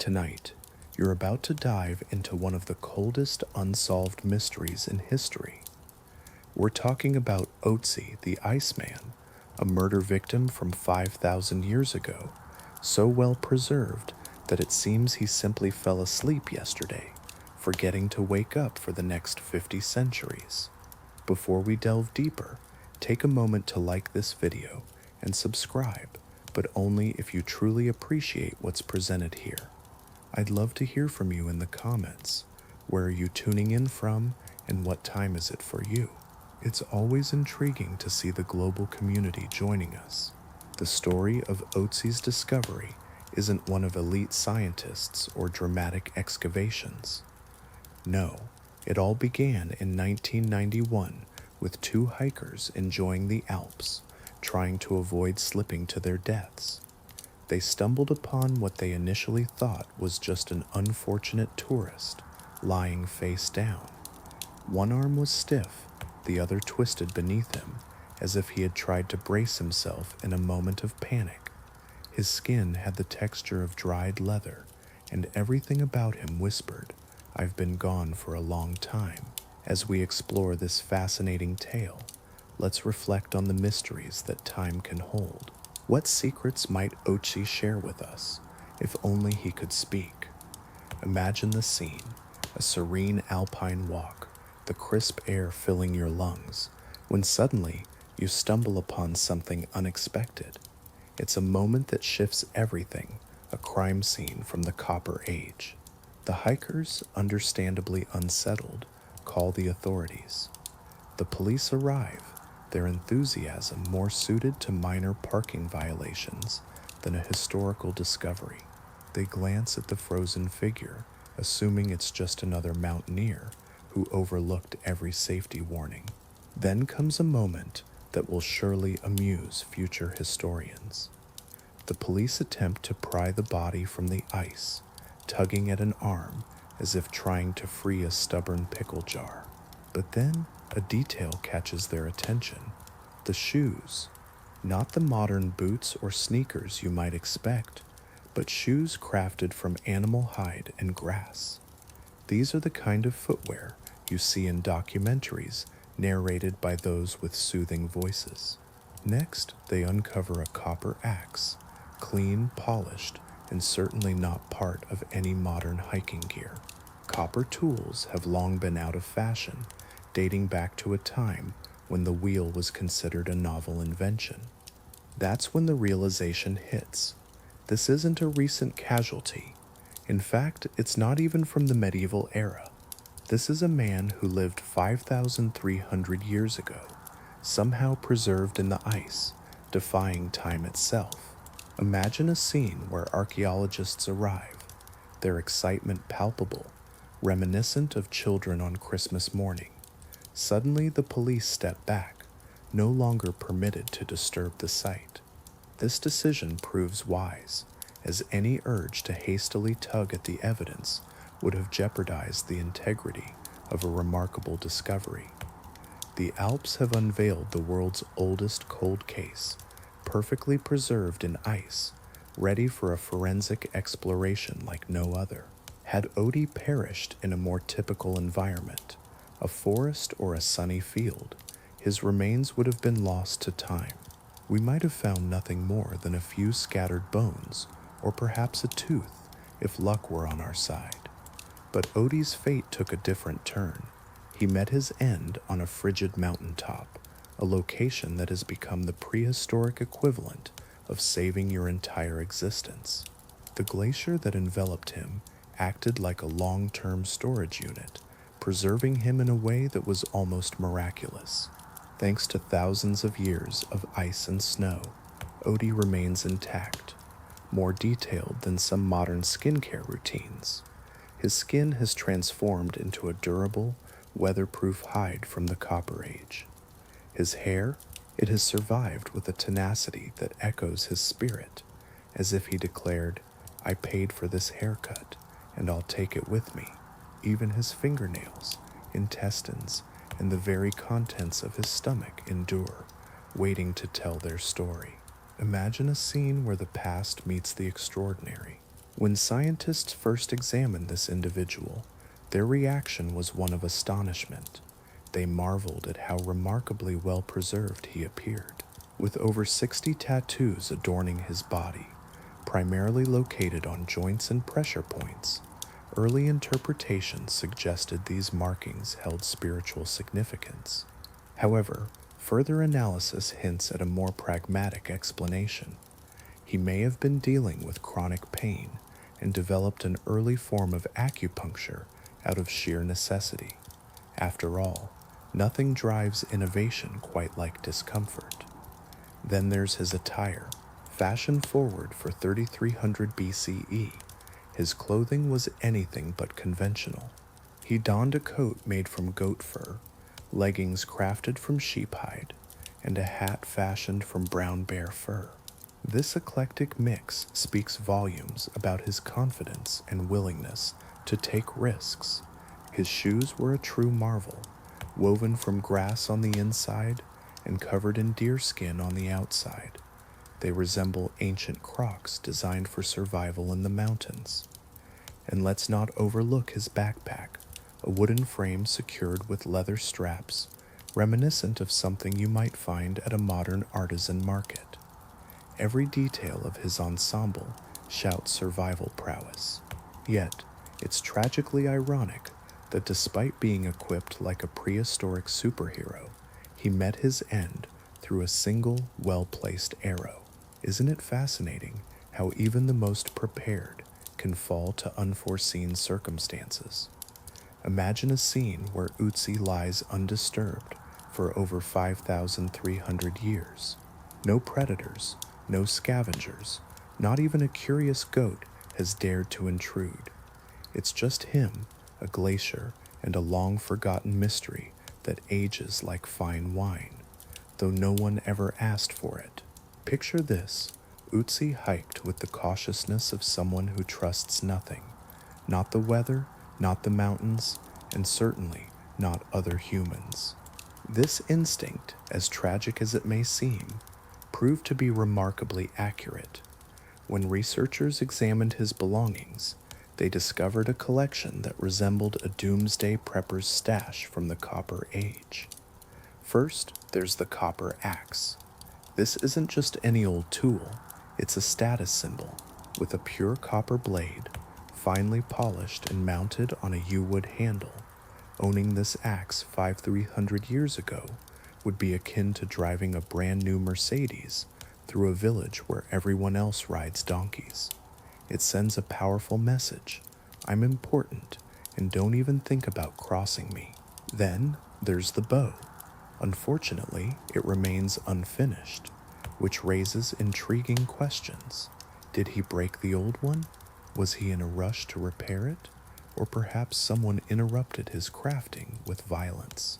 Tonight, you're about to dive into one of the coldest unsolved mysteries in history. We're talking about Otzi the Iceman, a murder victim from 5,000 years ago, so well preserved that it seems he simply fell asleep yesterday, forgetting to wake up for the next 50 centuries. Before we delve deeper, take a moment to like this video and subscribe, but only if you truly appreciate what's presented here. I'd love to hear from you in the comments. Where are you tuning in from, and what time is it for you? It's always intriguing to see the global community joining us. The story of Otzi's discovery isn't one of elite scientists or dramatic excavations. No, it all began in 1991 with two hikers enjoying the Alps, trying to avoid slipping to their deaths. They stumbled upon what they initially thought was just an unfortunate tourist, lying face down. One arm was stiff, the other twisted beneath him, as if he had tried to brace himself in a moment of panic. His skin had the texture of dried leather, and everything about him whispered, "I've been gone for a long time." As we explore this fascinating tale, let's reflect on the mysteries that time can hold. What secrets might Otzi share with us, if only he could speak? Imagine the scene, a serene alpine walk, the crisp air filling your lungs, when suddenly you stumble upon something unexpected. It's a moment that shifts everything, a crime scene from the Copper Age. The hikers, understandably unsettled, call the authorities. The police arrive, their enthusiasm more suited to minor parking violations than a historical discovery. They glance at the frozen figure, assuming it's just another mountaineer who overlooked every safety warning. Then comes a moment that will surely amuse future historians. The police attempt to pry the body from the ice, tugging at an arm as if trying to free a stubborn pickle jar. But then a detail catches their attention: the shoes. Not the modern boots or sneakers you might expect, but shoes crafted from animal hide and grass. These are the kind of footwear you see in documentaries narrated by those with soothing voices. Next, they uncover a copper axe, clean, polished, and certainly not part of any modern hiking gear. Copper tools have long been out of fashion, dating back to a time when the wheel was considered a novel invention. That's when the realization hits. This isn't a recent casualty. In fact, it's not even from the medieval era. This is a man who lived 5,300 years ago, somehow preserved in the ice, defying time itself. Imagine a scene where archaeologists arrive, their excitement palpable, reminiscent of children on Christmas morning. Suddenly the police step back, no longer permitted to disturb the site. This decision proves wise, as any urge to hastily tug at the evidence would have jeopardized the integrity of a remarkable discovery. The Alps have unveiled the world's oldest cold case, perfectly preserved in ice, ready for a forensic exploration like no other. Had Otzi perished in a more typical environment, a forest or a sunny field, his remains would have been lost to time. We might have found nothing more than a few scattered bones, or perhaps a tooth, if luck were on our side. But Otzi's fate took a different turn. He met his end on a frigid mountaintop, a location that has become the prehistoric equivalent of saving your entire existence. The glacier that enveloped him acted like a long-term storage unit, preserving him in a way that was almost miraculous. Thanks to thousands of years of ice and snow, Otzi remains intact, more detailed than some modern skincare routines. His skin has transformed into a durable, weatherproof hide from the Copper Age. His hair, it has survived with a tenacity that echoes his spirit, as if he declared, "I paid for this haircut, and I'll take it with me." Even his fingernails, intestines, and the very contents of his stomach endure, waiting to tell their story. Imagine a scene where the past meets the extraordinary. When scientists first examined this individual, their reaction was one of astonishment. They marveled at how remarkably well preserved he appeared, with over 60 tattoos adorning his body, primarily located on joints and pressure points. Early interpretations suggested these markings held spiritual significance. However, further analysis hints at a more pragmatic explanation. He may have been dealing with chronic pain and developed an early form of acupuncture out of sheer necessity. After all, nothing drives innovation quite like discomfort. Then there's his attire, fashion forward for 3300 BCE. His clothing was anything but conventional. He donned a coat made from goat fur, leggings crafted from sheep hide, and a hat fashioned from brown bear fur. This eclectic mix speaks volumes about his confidence and willingness to take risks. His shoes were a true marvel, woven from grass on the inside and covered in deerskin on the outside. They resemble ancient Crocs designed for survival in the mountains. And let's not overlook his backpack, a wooden frame secured with leather straps, reminiscent of something you might find at a modern artisan market. Every detail of his ensemble shouts survival prowess. Yet, it's tragically ironic that despite being equipped like a prehistoric superhero, he met his end through a single, well-placed arrow. Isn't it fascinating how even the most prepared can fall to unforeseen circumstances? Imagine a scene where Otzi lies undisturbed for over 5,300 years. No predators, no scavengers, not even a curious goat has dared to intrude. It's just him, a glacier, and a long-forgotten mystery that ages like fine wine, though no one ever asked for it. Picture this: Otzi hiked with the cautiousness of someone who trusts nothing, not the weather, not the mountains, and certainly not other humans. This instinct, as tragic as it may seem, proved to be remarkably accurate. When researchers examined his belongings, they discovered a collection that resembled a doomsday prepper's stash from the Copper Age. First, there's the copper axe. This isn't just any old tool, it's a status symbol, with a pure copper blade, finely polished and mounted on a yew-wood handle. Owning this axe 5,300 years ago would be akin to driving a brand new Mercedes through a village where everyone else rides donkeys. It sends a powerful message: I'm important, and don't even think about crossing me. Then there's the bow. Unfortunately, it remains unfinished, which raises intriguing questions. Did he break the old one? Was he in a rush to repair it? Or perhaps someone interrupted his crafting with violence?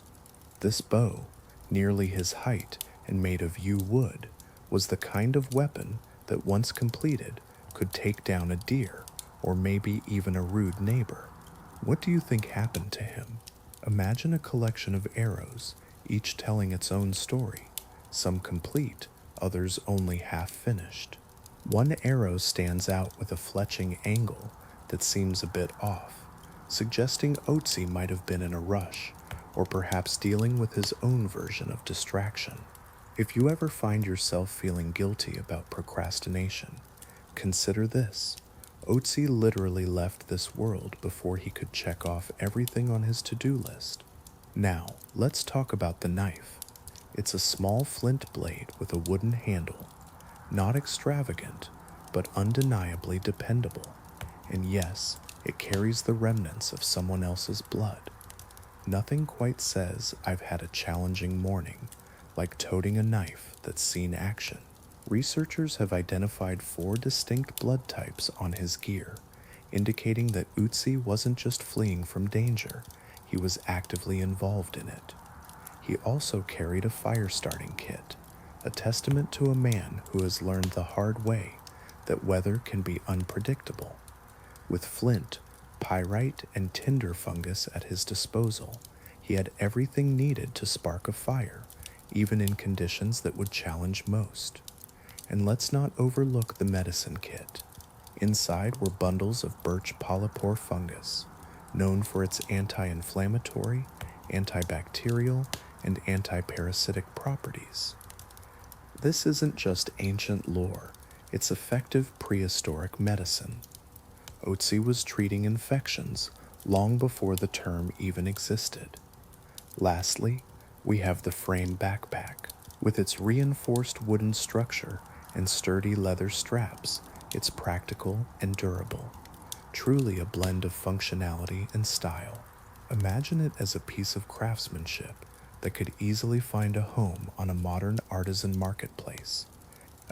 This bow, nearly his height and made of yew wood, was the kind of weapon that once completed could take down a deer or maybe even a rude neighbor. What do you think happened to him? Imagine a collection of arrows, each telling its own story, some complete, others only half finished. One arrow stands out with a fletching angle that seems a bit off, suggesting Otzi might have been in a rush, or perhaps dealing with his own version of distraction. If you ever find yourself feeling guilty about procrastination, consider this: Otzi literally left this world before he could check off everything on his to-do list. Now, let's talk about the knife. It's a small flint blade with a wooden handle, not extravagant, but undeniably dependable. And yes, it carries the remnants of someone else's blood. Nothing quite says I've had a challenging morning like toting a knife that's seen action. Researchers have identified 4 distinct blood types on his gear, indicating that Otzi wasn't just fleeing from danger, he was actively involved in it. He also carried a fire-starting kit, a testament to a man who has learned the hard way that weather can be unpredictable. With flint, pyrite, and tinder fungus at his disposal, he had everything needed to spark a fire, even in conditions that would challenge most. And let's not overlook the medicine kit. Inside were bundles of birch polypore fungus, known for its anti-inflammatory, antibacterial, and antiparasitic properties. This isn't just ancient lore, it's effective prehistoric medicine. Otzi was treating infections long before the term even existed. Lastly, we have the frame backpack. With its reinforced wooden structure and sturdy leather straps, it's practical and durable, truly a blend of functionality and style. Imagine it as a piece of craftsmanship that could easily find a home on a modern artisan marketplace.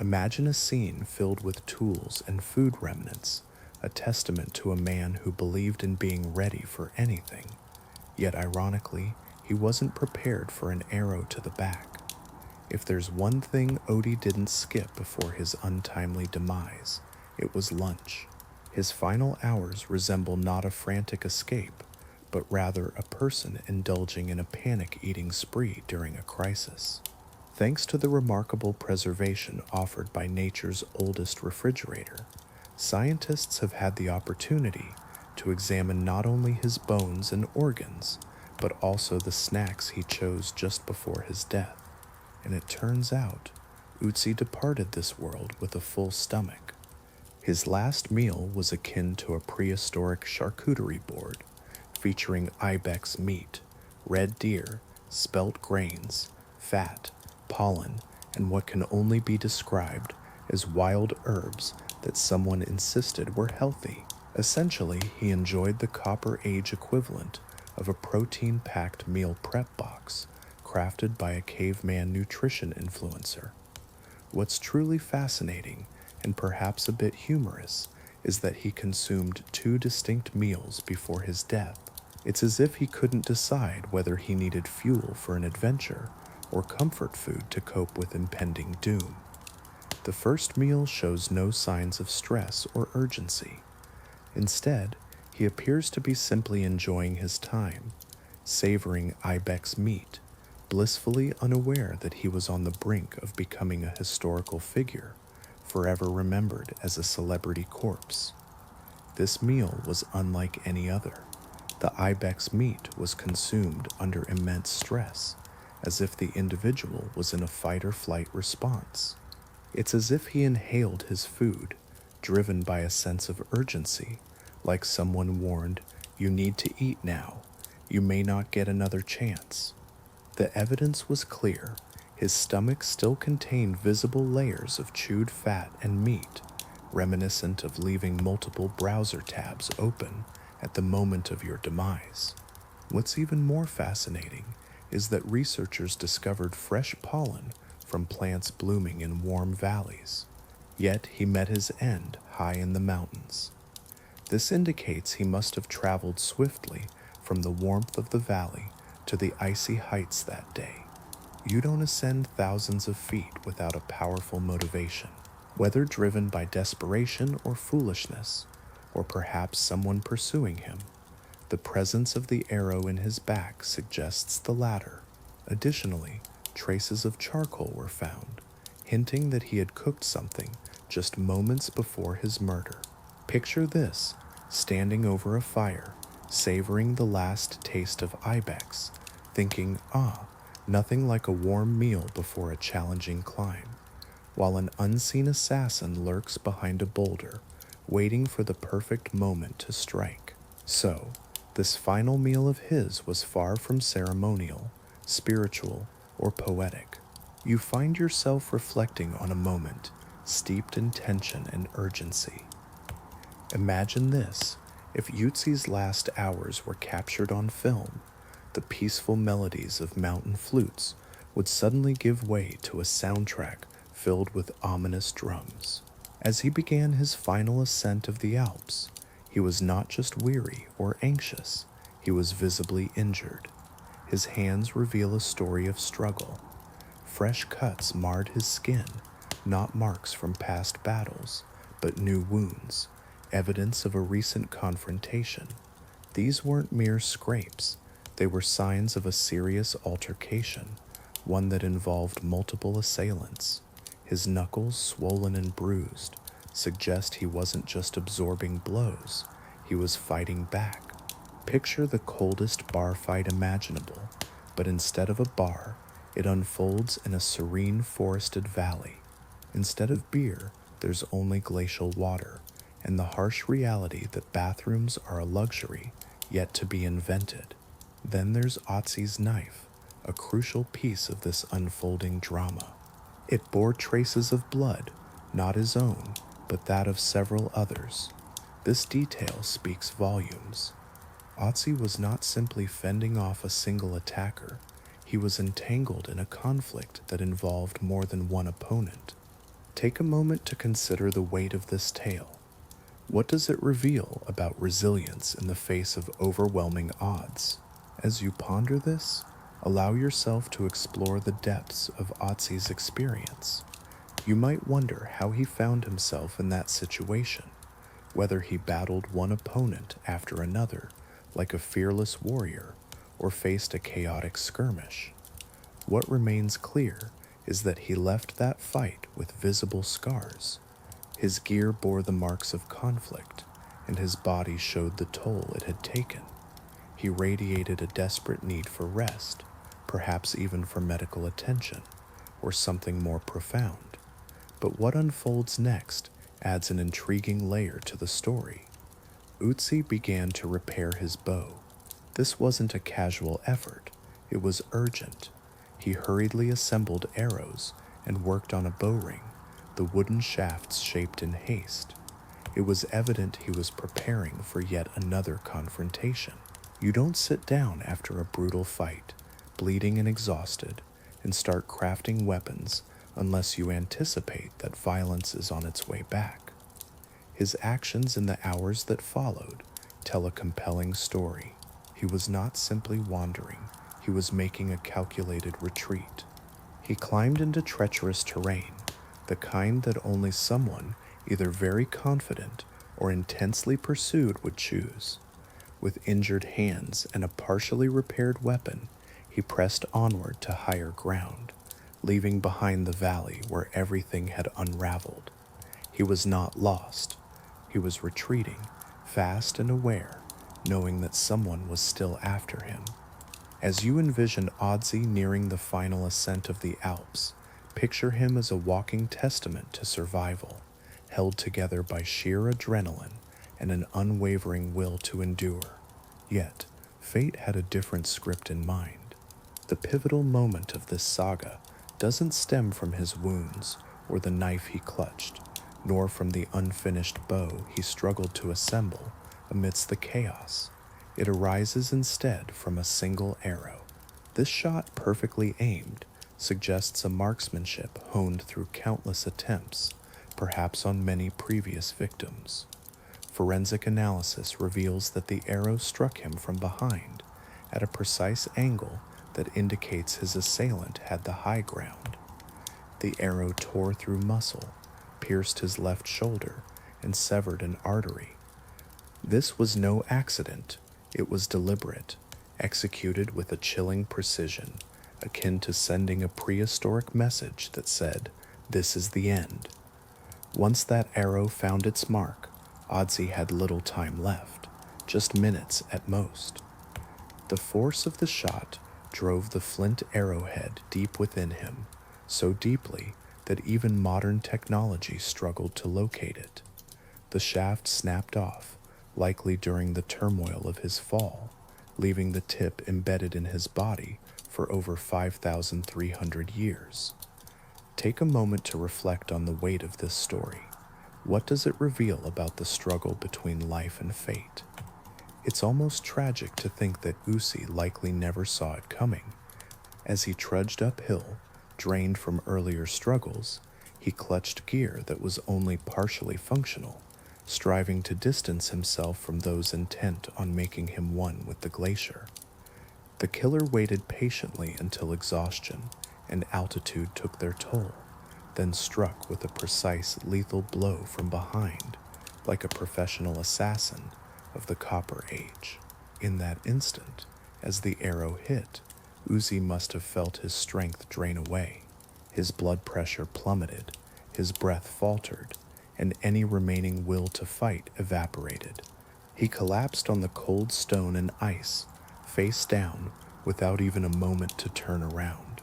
Imagine a scene filled with tools and food remnants, a testament to a man who believed in being ready for anything. Yet ironically, he wasn't prepared for an arrow to the back. If there's one thing Odie didn't skip before his untimely demise, it was lunch. His final hours resemble not a frantic escape, but rather a person indulging in a panic-eating spree during a crisis. Thanks to the remarkable preservation offered by nature's oldest refrigerator, scientists have had the opportunity to examine not only his bones and organs, but also the snacks he chose just before his death. And it turns out, Otzi departed this world with a full stomach. His last meal was akin to a prehistoric charcuterie board, featuring ibex meat, red deer, spelt grains, fat, pollen, and what can only be described as wild herbs that someone insisted were healthy. Essentially, he enjoyed the Copper Age equivalent of a protein-packed meal prep box crafted by a caveman nutrition influencer. What's truly fascinating, and perhaps a bit humorous, is that he consumed 2 distinct meals before his death. It's as if he couldn't decide whether he needed fuel for an adventure or comfort food to cope with impending doom. The first meal shows no signs of stress or urgency. Instead, he appears to be simply enjoying his time, savoring ibex meat, blissfully unaware that he was on the brink of becoming a historical figure, forever remembered as a celebrity corpse. This meal was unlike any other. The ibex meat was consumed under immense stress, as if the individual was in a fight-or-flight response. It's as if he inhaled his food, driven by a sense of urgency, like someone warned, "You need to eat now. You may not get another chance." The evidence was clear. His stomach still contained visible layers of chewed fat and meat, reminiscent of leaving multiple browser tabs open at the moment of your demise. What's even more fascinating is that researchers discovered fresh pollen from plants blooming in warm valleys, yet he met his end high in the mountains. This indicates he must have traveled swiftly from the warmth of the valley to the icy heights that day. You don't ascend thousands of feet without a powerful motivation, whether driven by desperation or foolishness, or perhaps someone pursuing him. The presence of the arrow in his back suggests the latter. Additionally, traces of charcoal were found, hinting that he had cooked something just moments before his murder. Picture this, standing over a fire, savoring the last taste of ibex, thinking, nothing like a warm meal before a challenging climb, while an unseen assassin lurks behind a boulder, waiting for the perfect moment to strike. So, this final meal of his was far from ceremonial, spiritual, or poetic. You find yourself reflecting on a moment steeped in tension and urgency. Imagine this: if Otzi's last hours were captured on film, the peaceful melodies of mountain flutes would suddenly give way to a soundtrack filled with ominous drums. As he began his final ascent of the Alps, he was not just weary or anxious, he was visibly injured. His hands reveal a story of struggle. Fresh cuts marred his skin, not marks from past battles, but new wounds, evidence of a recent confrontation. These weren't mere scrapes. They were signs of a serious altercation, one that involved multiple assailants. His knuckles swollen and bruised, suggest he wasn't just absorbing blows, he was fighting back. Picture the coldest bar fight imaginable, but instead of a bar, it unfolds in a serene forested valley. Instead of beer, there's only glacial water, and the harsh reality that bathrooms are a luxury yet to be invented. Then there's Otzi's knife, a crucial piece of this unfolding drama. It bore traces of blood, not his own, but that of several others. This detail speaks volumes. Otzi was not simply fending off a single attacker, he was entangled in a conflict that involved more than one opponent. Take a moment to consider the weight of this tale. What does it reveal about resilience in the face of overwhelming odds? As you ponder this, allow yourself to explore the depths of Otzi's experience. You might wonder how he found himself in that situation, whether he battled one opponent after another like a fearless warrior or faced a chaotic skirmish. What remains clear is that he left that fight with visible scars. His gear bore the marks of conflict, and his body showed the toll it had taken. He radiated a desperate need for rest, perhaps even for medical attention, or something more profound. But what unfolds next adds an intriguing layer to the story. Otzi began to repair his bow. This wasn't a casual effort, it was urgent. He hurriedly assembled arrows and worked on a bow ring, the wooden shafts shaped in haste. It was evident he was preparing for yet another confrontation. You don't sit down after a brutal fight, bleeding and exhausted, and start crafting weapons unless you anticipate that violence is on its way back. His actions in the hours that followed tell a compelling story. He was not simply wandering, he was making a calculated retreat. He climbed into treacherous terrain, the kind that only someone either very confident or intensely pursued would choose. With injured hands and a partially repaired weapon, he pressed onward to higher ground, leaving behind the valley where everything had unraveled. He was not lost. He was retreating, fast and aware, knowing that someone was still after him. As you envision Otzi nearing the final ascent of the Alps, picture him as a walking testament to survival, held together by sheer adrenaline and an unwavering will to endure. Yet, fate had a different script in mind. The pivotal moment of this saga doesn't stem from his wounds or the knife he clutched, nor from the unfinished bow he struggled to assemble amidst the chaos. It arises instead from a single arrow. This shot, perfectly aimed, suggests a marksmanship honed through countless attempts, perhaps on many previous victims. Forensic analysis reveals that the arrow struck him from behind, at a precise angle that indicates his assailant had the high ground. The arrow tore through muscle, pierced his left shoulder, and severed an artery. This was no accident. It was deliberate, executed with a chilling precision, akin to sending a prehistoric message that said, "This is the end." Once that arrow found its mark, Otzi had little time left, just minutes at most. The force of the shot drove the flint arrowhead deep within him, so deeply that even modern technology struggled to locate it. The shaft snapped off, likely during the turmoil of his fall, leaving the tip embedded in his body for over 5,300 years. Take a moment to reflect on the weight of this story. What does it reveal about the struggle between life and fate? It's almost tragic to think that Otzi likely never saw it coming. As he trudged uphill, drained from earlier struggles, he clutched gear that was only partially functional, striving to distance himself from those intent on making him one with the glacier. The killer waited patiently until exhaustion and altitude took their toll, then struck with a precise, lethal blow from behind, like a professional assassin of the Copper Age. In that instant, as the arrow hit, Otzi must have felt his strength drain away. His blood pressure plummeted, his breath faltered, and any remaining will to fight evaporated. He collapsed on the cold stone and ice, face down, without even a moment to turn around.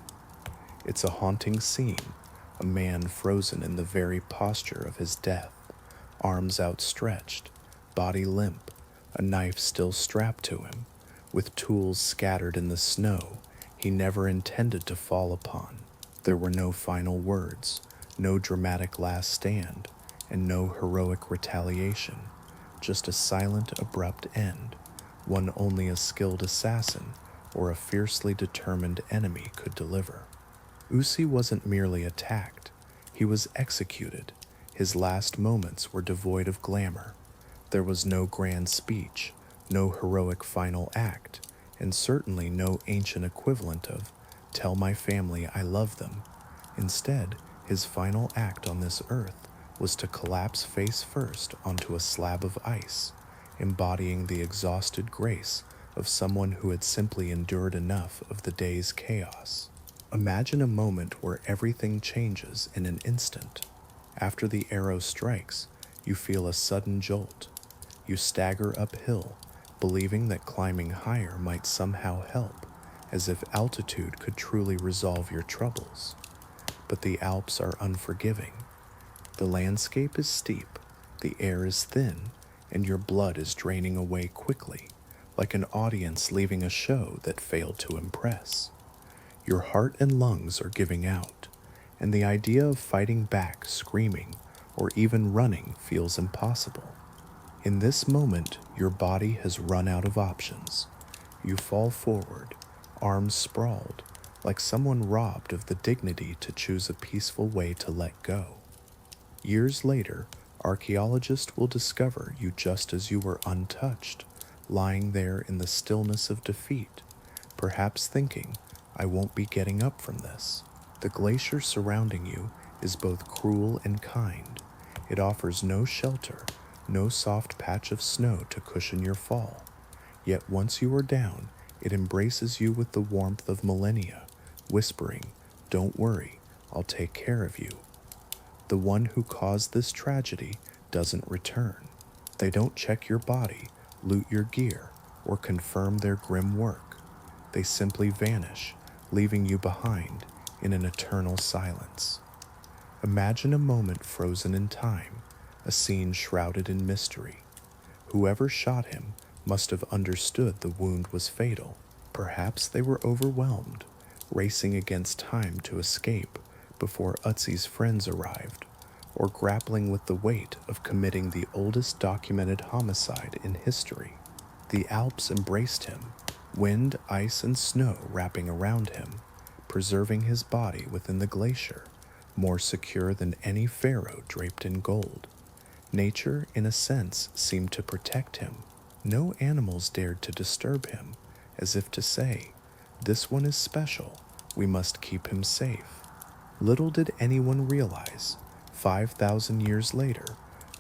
It's a haunting scene, a man frozen in the very posture of his death, arms outstretched, body limp, a knife still strapped to him, with tools scattered in the snow he never intended to fall upon. There were no final words, no dramatic last stand, and no heroic retaliation, just a silent, abrupt end, one only a skilled assassin or a fiercely determined enemy could deliver. Otzi wasn't merely attacked, he was executed. His last moments were devoid of glamour. There was no grand speech, no heroic final act, and certainly no ancient equivalent of, "Tell my family I love them." Instead, his final act on this earth was to collapse face first onto a slab of ice, embodying the exhausted grace of someone who had simply endured enough of the day's chaos. Imagine a moment where everything changes in an instant. After the arrow strikes, you feel a sudden jolt. You stagger uphill, believing that climbing higher might somehow help, as if altitude could truly resolve your troubles. But the Alps are unforgiving. The landscape is steep, the air is thin, and your blood is draining away quickly, like an audience leaving a show that failed to impress. Your heart and lungs are giving out, and the idea of fighting back, screaming, or even running feels impossible. In this moment, your body has run out of options. You fall forward, arms sprawled, like someone robbed of the dignity to choose a peaceful way to let go. Years later, archaeologists will discover you just as you were untouched, lying there in the stillness of defeat, perhaps thinking, "I won't be getting up from this." The glacier surrounding you is both cruel and kind. It offers no shelter, no soft patch of snow to cushion your fall. Yet once you are down, it embraces you with the warmth of millennia, whispering, "Don't worry, I'll take care of you." The one who caused this tragedy doesn't return. They don't check your body, loot your gear, or confirm their grim work. They simply vanish, leaving you behind in an eternal silence. Imagine a moment frozen in time, a scene shrouded in mystery. Whoever shot him must have understood the wound was fatal. Perhaps they were overwhelmed, racing against time to escape before Otzi's friends arrived, or grappling with the weight of committing the oldest documented homicide in history. The Alps embraced him, wind, ice, and snow wrapping around him, preserving his body within the glacier, more secure than any pharaoh draped in gold. Nature, in a sense, seemed to protect him. No animals dared to disturb him, as if to say, "This one is special, we must keep him safe." Little did anyone realize, 5,000 years later,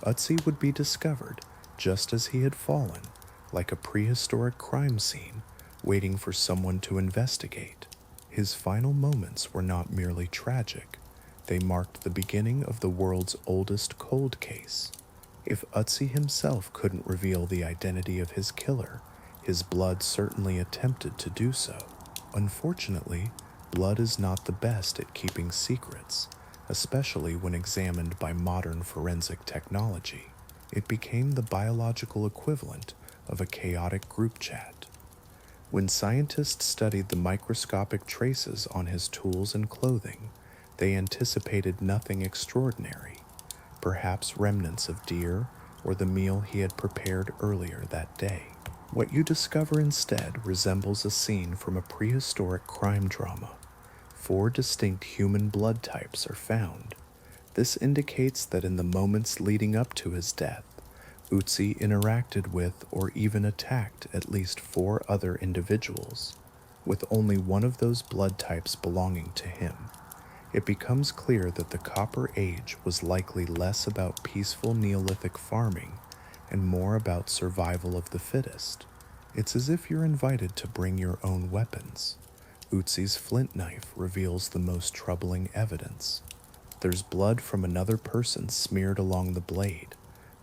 Otzi would be discovered just as he had fallen, like a prehistoric crime scene, waiting for someone to investigate. His final moments were not merely tragic, they marked the beginning of the world's oldest cold case. If Otzi himself couldn't reveal the identity of his killer, his blood certainly attempted to do so. Unfortunately, blood is not the best at keeping secrets, especially when examined by modern forensic technology. It became the biological equivalent of a chaotic group chat. When scientists studied the microscopic traces on his tools and clothing, they anticipated nothing extraordinary, perhaps remnants of deer or the meal he had prepared earlier that day. What you discover instead resembles a scene from a prehistoric crime drama. 4 distinct human blood types are found. This indicates that in the moments leading up to his death, Otzi interacted with or even attacked at least 4 other individuals, with only one of those blood types belonging to him. It becomes clear that the Copper Age was likely less about peaceful Neolithic farming and more about survival of the fittest. It's as if you're invited to bring your own weapons. Otzi's flint knife reveals the most troubling evidence. There's blood from another person smeared along the blade,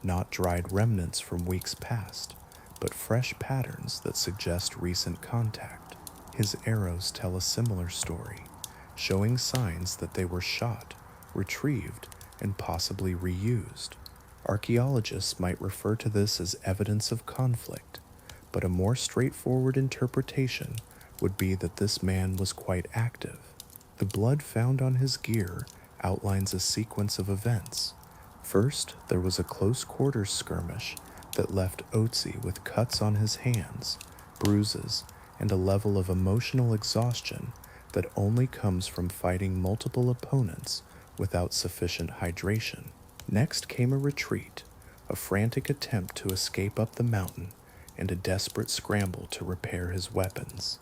not dried remnants from weeks past, but fresh patterns that suggest recent contact. His arrows tell a similar story, showing signs that they were shot, retrieved, and possibly reused. Archaeologists might refer to this as evidence of conflict, but a more straightforward interpretation would be that this man was quite active. The blood found on his gear outlines a sequence of events. First, there was a close quarters skirmish that left Otzi with cuts on his hands, bruises, and a level of emotional exhaustion that only comes from fighting multiple opponents without sufficient hydration. Next came a retreat, a frantic attempt to escape up the mountain, and a desperate scramble to repair his weapons.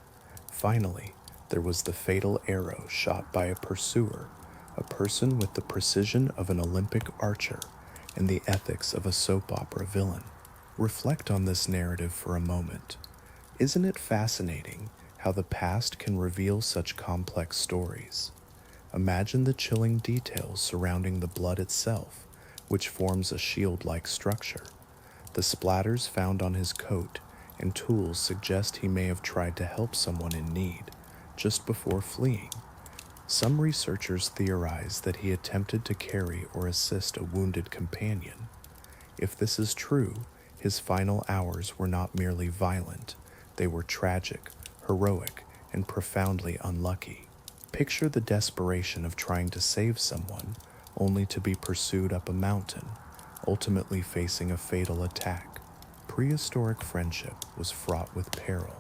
Finally, there was the fatal arrow shot by a pursuer, a person with the precision of an Olympic archer and the ethics of a soap opera villain. Reflect on this narrative for a moment. Isn't it fascinating how the past can reveal such complex stories? Imagine the chilling details surrounding the blood itself, which forms a shield-like structure. The splatters found on his coat and tools suggest he may have tried to help someone in need just before fleeing. Some researchers theorize that he attempted to carry or assist a wounded companion. If this is true, his final hours were not merely violent, they were tragic, heroic, and profoundly unlucky. Picture the desperation of trying to save someone, only to be pursued up a mountain, ultimately facing a fatal attack. Prehistoric friendship was fraught with peril.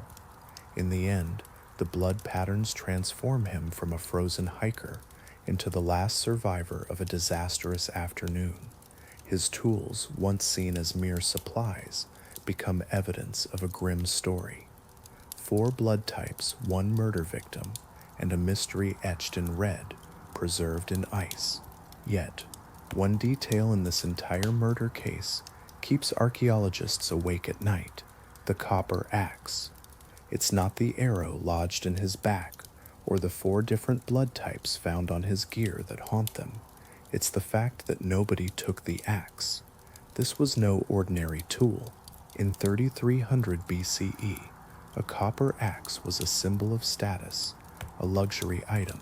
In the end, the blood patterns transform him from a frozen hiker into the last survivor of a disastrous afternoon. His tools, once seen as mere supplies, become evidence of a grim story. 4 blood types, 1 murder victim, and a mystery etched in red, preserved in ice. Yet, one detail in this entire murder case keeps archaeologists awake at night: the copper axe. It's not the arrow lodged in his back or the 4 different blood types found on his gear that haunt them. It's the fact that nobody took the axe. This was no ordinary tool. In 3300 BCE, a copper axe was a symbol of status, a luxury item.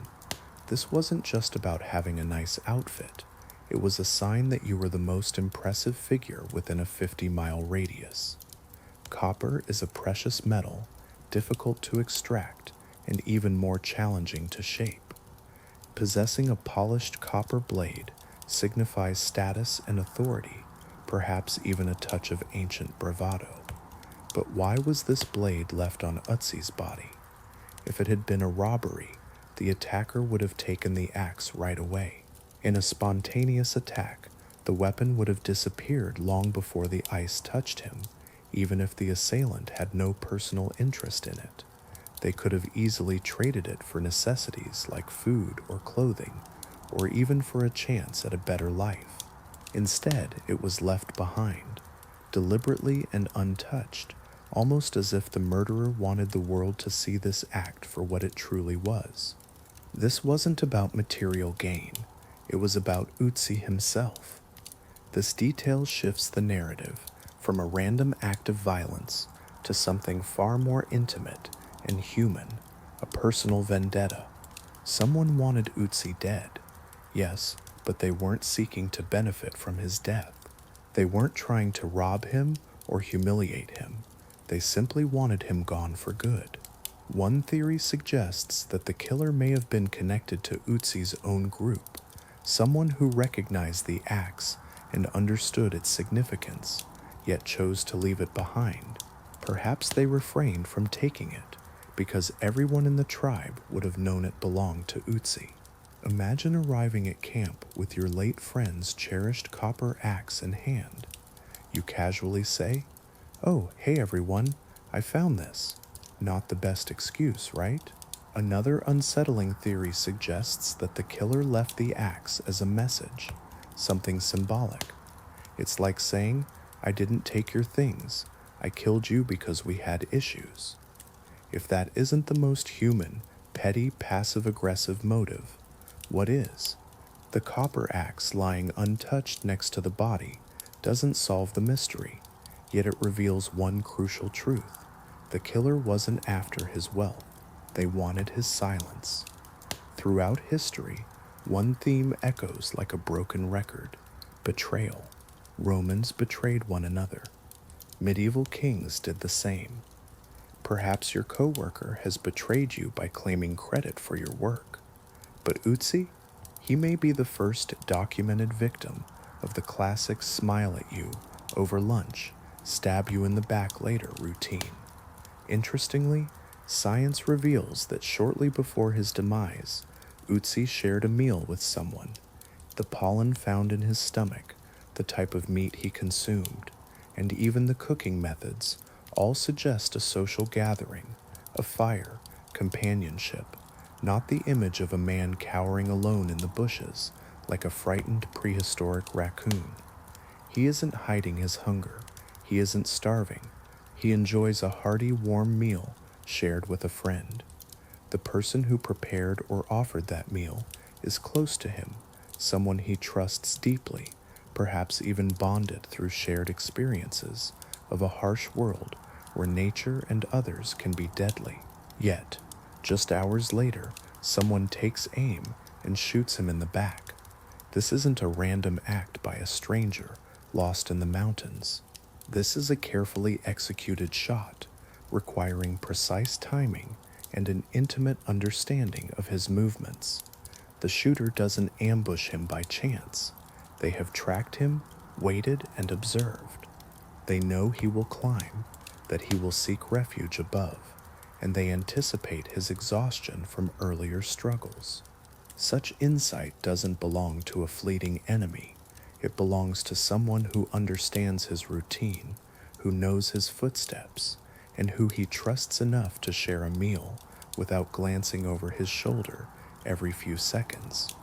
This wasn't just about having a nice outfit. It was a sign that you were the most impressive figure within a 50-mile radius. Copper is a precious metal, difficult to extract, and even more challenging to shape. Possessing a polished copper blade signifies status and authority, perhaps even a touch of ancient bravado. But why was this blade left on Otzi's body? If it had been a robbery, the attacker would have taken the axe right away. In a spontaneous attack, the weapon would have disappeared long before the ice touched him, even if the assailant had no personal interest in it. They could have easily traded it for necessities like food or clothing, or even for a chance at a better life. Instead, it was left behind, deliberately and untouched, almost as if the murderer wanted the world to see this act for what it truly was. This wasn't about material gain. It was about Otzi himself. This detail shifts the narrative from a random act of violence to something far more intimate and human, a personal vendetta. Someone wanted Otzi dead, yes, but they weren't seeking to benefit from his death. They weren't trying to rob him or humiliate him. They simply wanted him gone for good. One theory suggests that the killer may have been connected to Otzi's own group, someone who recognized the axe and understood its significance, yet chose to leave it behind. Perhaps they refrained from taking it, because everyone in the tribe would have known it belonged to Otzi. Imagine arriving at camp with your late friend's cherished copper axe in hand. You casually say, "Oh, hey everyone, I found this." Not the best excuse, right? Another unsettling theory suggests that the killer left the axe as a message, something symbolic. It's like saying, "I didn't take your things. I killed you because we had issues." If that isn't the most human, petty, passive-aggressive motive, what is? The copper axe lying untouched next to the body doesn't solve the mystery, yet it reveals one crucial truth. The killer wasn't after his wealth, they wanted his silence. Throughout history, one theme echoes like a broken record: betrayal. Romans betrayed one another. Medieval kings did the same. Perhaps your coworker has betrayed you by claiming credit for your work. But Otzi, he may be the first documented victim of the classic smile at you over lunch, stab you in the back later routine. Interestingly, science reveals that shortly before his demise, Otzi shared a meal with someone. The pollen found in his stomach, the type of meat he consumed, and even the cooking methods all suggest a social gathering, a fire, companionship, not the image of a man cowering alone in the bushes like a frightened prehistoric raccoon. He isn't hiding his hunger. He isn't starving. He enjoys a hearty, warm meal shared with a friend. The person who prepared or offered that meal is close to him, someone he trusts deeply, perhaps even bonded through shared experiences of a harsh world where nature and others can be deadly. Yet, just hours later, someone takes aim and shoots him in the back. This isn't a random act by a stranger lost in the mountains. This is a carefully executed shot, requiring precise timing and an intimate understanding of his movements. The shooter doesn't ambush him by chance. They have tracked him, waited, and observed. They know he will climb, that he will seek refuge above, and they anticipate his exhaustion from earlier struggles. Such insight doesn't belong to a fleeting enemy. It belongs to someone who understands his routine, who knows his footsteps, and who he trusts enough to share a meal without glancing over his shoulder every few seconds.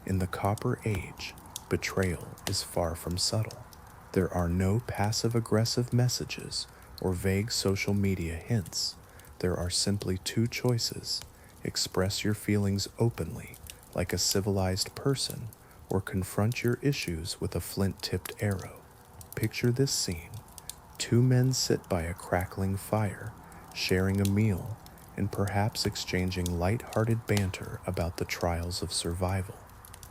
In the Copper Age, betrayal is far from subtle. There are no passive-aggressive messages or vague social media hints. There are simply two choices: express your feelings openly, like a civilized person, or confront your issues with a flint-tipped arrow. Picture this scene. Two men sit by a crackling fire, sharing a meal, and perhaps exchanging light-hearted banter about the trials of survival.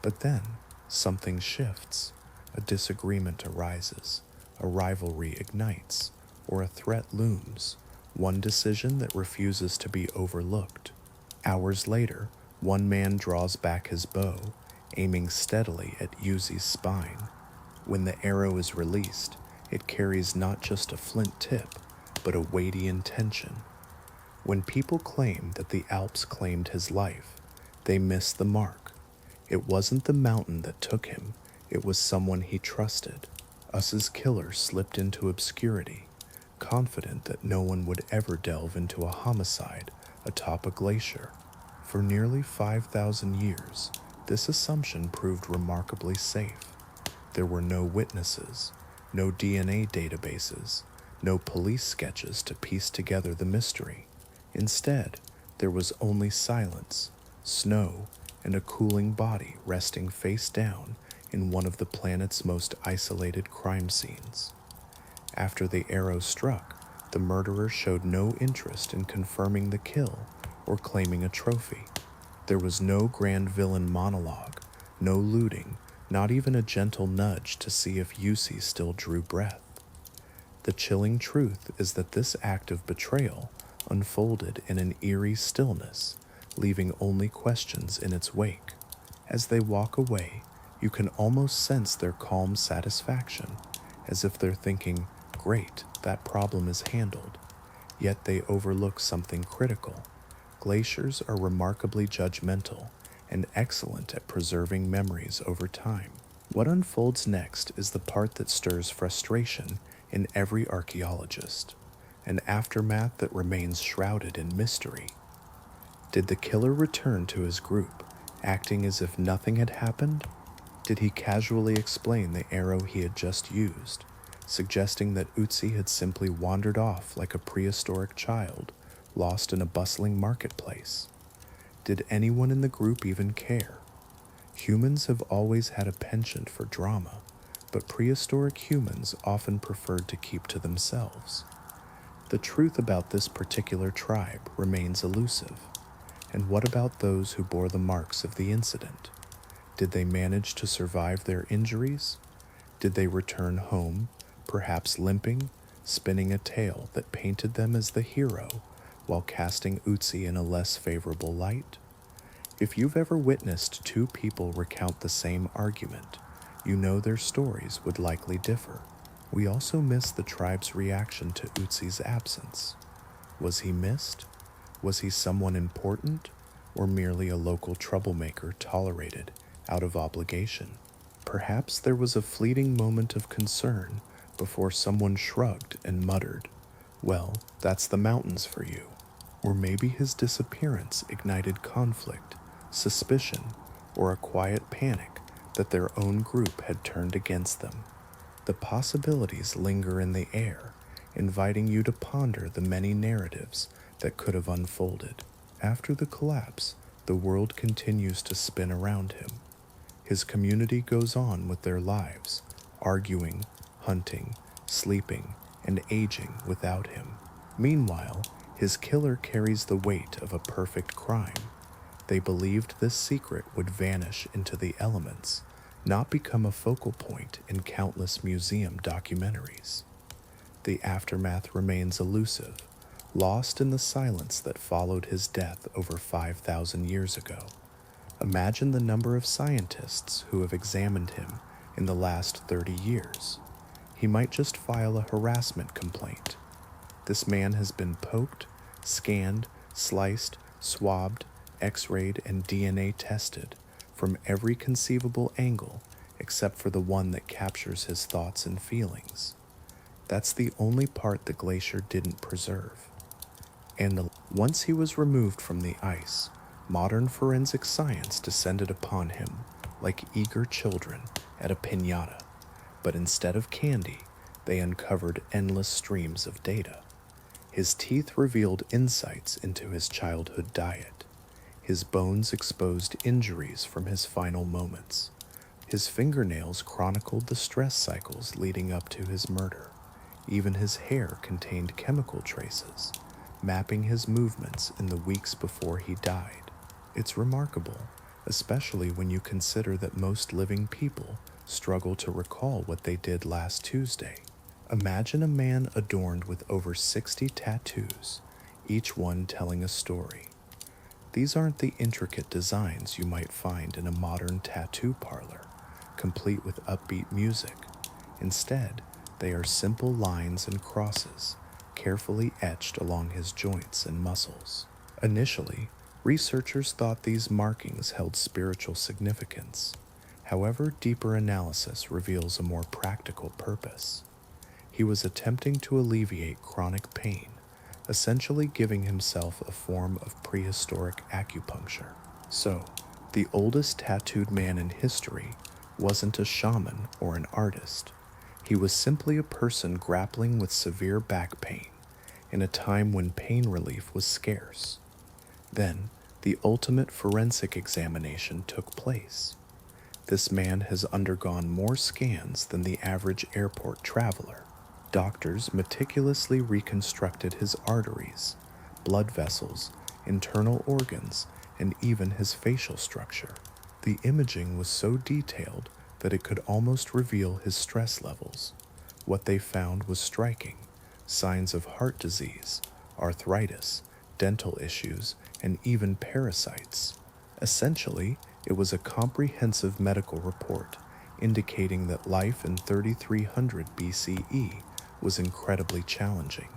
But then, something shifts. A disagreement arises, a rivalry ignites, or a threat looms, one decision that refuses to be overlooked. Hours later, one man draws back his bow, aiming steadily at Yuzi's spine. When the arrow is released, it carries not just a flint tip, but a weighty intention. When people claim that the Alps claimed his life, they miss the mark. It wasn't the mountain that took him, it was someone he trusted. Us's killer slipped into obscurity, confident that no one would ever delve into a homicide atop a glacier. For nearly 5,000 years, this assumption proved remarkably safe. There were no witnesses, no DNA databases, no police sketches to piece together the mystery. Instead, there was only silence, snow, and a cooling body resting face down in one of the planet's most isolated crime scenes. After the arrow struck, the murderer showed no interest in confirming the kill or claiming a trophy. There was no grand villain monologue, no looting, not even a gentle nudge to see if Yusi still drew breath. The chilling truth is that this act of betrayal unfolded in an eerie stillness, leaving only questions in its wake. As they walk away, you can almost sense their calm satisfaction, as if they're thinking, "Great, that problem is handled." Yet they overlook something critical. Glaciers are remarkably judgmental and excellent at preserving memories over time. What unfolds next is the part that stirs frustration in every archaeologist, an aftermath that remains shrouded in mystery. Did the killer return to his group, acting as if nothing had happened? Did he casually explain the arrow he had just used, suggesting that Otzi had simply wandered off like a prehistoric child, lost in a bustling marketplace? Did anyone in the group even care? Humans have always had a penchant for drama, but prehistoric humans often preferred to keep to themselves. The truth about this particular tribe remains elusive. And what about those who bore the marks of the incident? Did they manage to survive their injuries? Did they return home, perhaps limping, spinning a tale that painted them as the hero while casting Otzi in a less favorable light? If you've ever witnessed two people recount the same argument, you know their stories would likely differ. We also miss the tribe's reaction to Otzi's absence. Was he missed? Was he someone important, or merely a local troublemaker tolerated out of obligation? Perhaps there was a fleeting moment of concern before someone shrugged and muttered, "Well, that's the mountains for you." Or maybe his disappearance ignited conflict, suspicion, or a quiet panic that their own group had turned against them. The possibilities linger in the air, inviting you to ponder the many narratives that could have unfolded. After the collapse, the world continues to spin around him. His community goes on with their lives, arguing, hunting, sleeping, and aging without him. Meanwhile, his killer carries the weight of a perfect crime. They believed this secret would vanish into the elements, not become a focal point in countless museum documentaries. The aftermath remains elusive, lost in the silence that followed his death over 5,000 years ago. Imagine the number of scientists who have examined him in the last 30 years. He might just file a harassment complaint. This man has been poked, scanned, sliced, swabbed, x-rayed, and DNA tested from every conceivable angle except for the one that captures his thoughts and feelings. That's the only part the glacier didn't preserve. And once he was removed from the ice, modern forensic science descended upon him like eager children at a piñata. But instead of candy, they uncovered endless streams of data. His teeth revealed insights into his childhood diet. His bones exposed injuries from his final moments. His fingernails chronicled the stress cycles leading up to his murder. Even his hair contained chemical traces, mapping his movements in the weeks before he died. It's remarkable, especially when you consider that most living people struggle to recall what they did last Tuesday. Imagine a man adorned with over 60 tattoos, each one telling a story. These aren't the intricate designs you might find in a modern tattoo parlor, complete with upbeat music. Instead, they are simple lines and crosses, carefully etched along his joints and muscles. Initially, researchers thought these markings held spiritual significance. However, deeper analysis reveals a more practical purpose. He was attempting to alleviate chronic pain, essentially giving himself a form of prehistoric acupuncture. So, the oldest tattooed man in history wasn't a shaman or an artist. He was simply a person grappling with severe back pain in a time when pain relief was scarce. Then, the ultimate forensic examination took place. This man has undergone more scans than the average airport traveler. Doctors meticulously reconstructed his arteries, blood vessels, internal organs, and even his facial structure. The imaging was so detailed that it could almost reveal his stress levels. What they found was striking: signs of heart disease, arthritis, dental issues, and even parasites. Essentially, it was a comprehensive medical report indicating that life in 3300 BCE was incredibly challenging.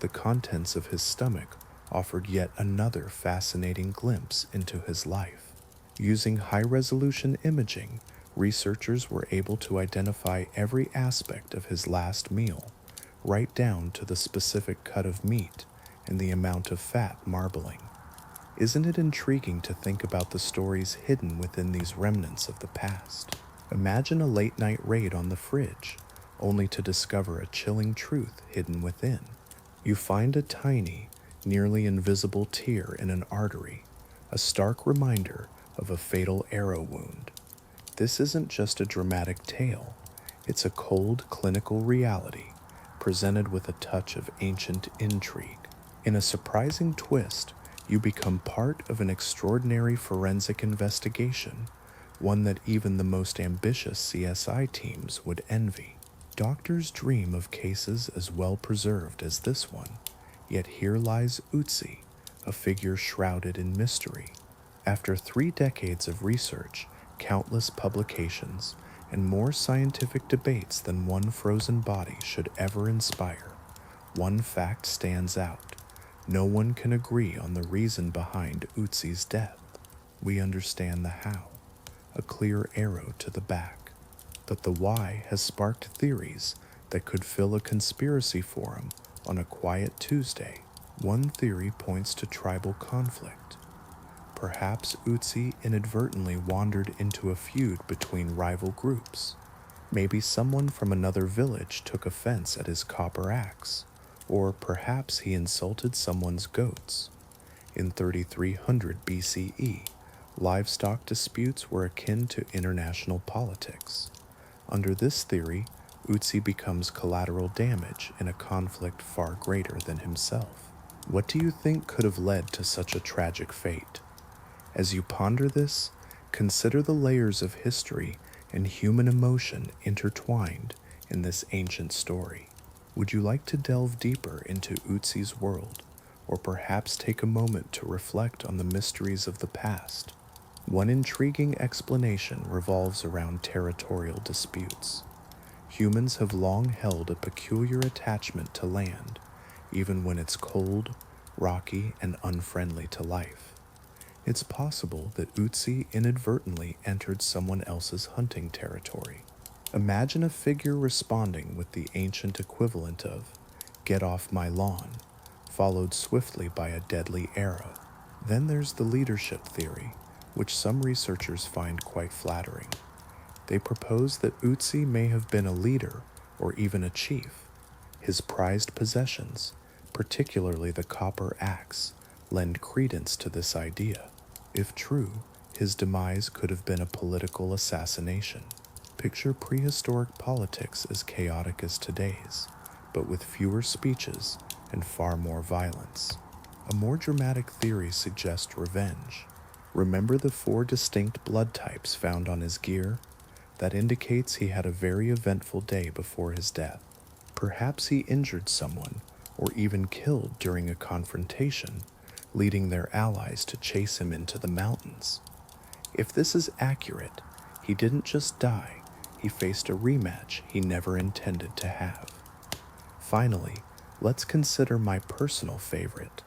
The contents of his stomach offered yet another fascinating glimpse into his life. Using high-resolution imaging, researchers were able to identify every aspect of his last meal, right down to the specific cut of meat and the amount of fat marbling. Isn't it intriguing to think about the stories hidden within these remnants of the past? Imagine a late-night raid on the fridge, only to discover a chilling truth hidden within. You find a tiny, nearly invisible tear in an artery, a stark reminder of a fatal arrow wound. This isn't just a dramatic tale, it's a cold clinical reality presented with a touch of ancient intrigue. In a surprising twist, you become part of an extraordinary forensic investigation, one that even the most ambitious CSI teams would envy. Doctors dream of cases as well preserved as this one, yet here lies Otzi, a figure shrouded in mystery. After 3 decades of research, countless publications, and more scientific debates than one frozen body should ever inspire, one fact stands out. No one can agree on the reason behind Otzi's death. We understand the how, a clear arrow to the back. But the why has sparked theories that could fill a conspiracy forum on a quiet Tuesday. One theory points to tribal conflict. Perhaps Otzi inadvertently wandered into a feud between rival groups. Maybe someone from another village took offense at his copper axe, or perhaps he insulted someone's goats. In 3300 BCE, livestock disputes were akin to international politics. Under this theory, Otzi becomes collateral damage in a conflict far greater than himself. What do you think could have led to such a tragic fate? As you ponder this, consider the layers of history and human emotion intertwined in this ancient story. Would you like to delve deeper into Otzi's world, or perhaps take a moment to reflect on the mysteries of the past? One intriguing explanation revolves around territorial disputes. Humans have long held a peculiar attachment to land, even when it's cold, rocky, and unfriendly to life. It's possible that Otzi inadvertently entered someone else's hunting territory. Imagine a figure responding with the ancient equivalent of, "Get off my lawn," followed swiftly by a deadly arrow. Then there's the leadership theory, which some researchers find quite flattering. They propose that Otzi may have been a leader or even a chief. His prized possessions, particularly the copper axe, lend credence to this idea. If true, his demise could have been a political assassination. Picture prehistoric politics as chaotic as today's, but with fewer speeches and far more violence. A more dramatic theory suggests revenge. Remember the 4 distinct blood types found on his gear? That indicates he had a very eventful day before his death. Perhaps he injured someone, or even killed during a confrontation, leading their allies to chase him into the mountains. If this is accurate, he didn't just die, he faced a rematch he never intended to have. Finally, let's consider my personal favorite,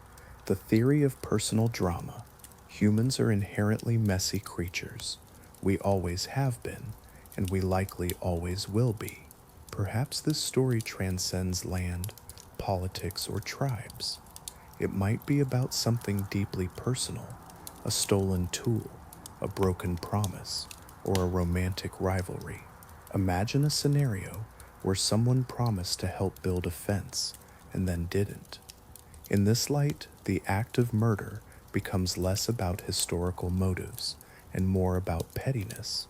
the theory of personal drama. Humans are inherently messy creatures. We always have been, and we likely always will be. Perhaps this story transcends land, politics, or tribes. It might be about something deeply personal, a stolen tool, a broken promise, or a romantic rivalry. Imagine a scenario where someone promised to help build a fence and then didn't. In this light, the act of murder becomes less about historical motives and more about pettiness.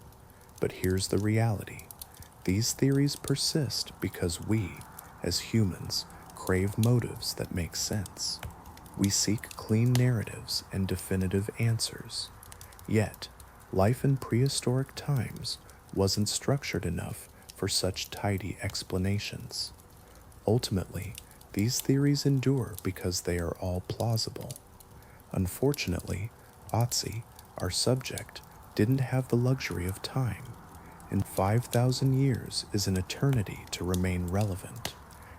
But here's the reality. These theories persist because we, as humans, crave motives that make sense. We seek clean narratives and definitive answers. Yet, life in prehistoric times wasn't structured enough for such tidy explanations. Ultimately, these theories endure because they are all plausible. Unfortunately, Otzi, our subject, didn't have the luxury of time, and 5,000 years is an eternity to remain relevant,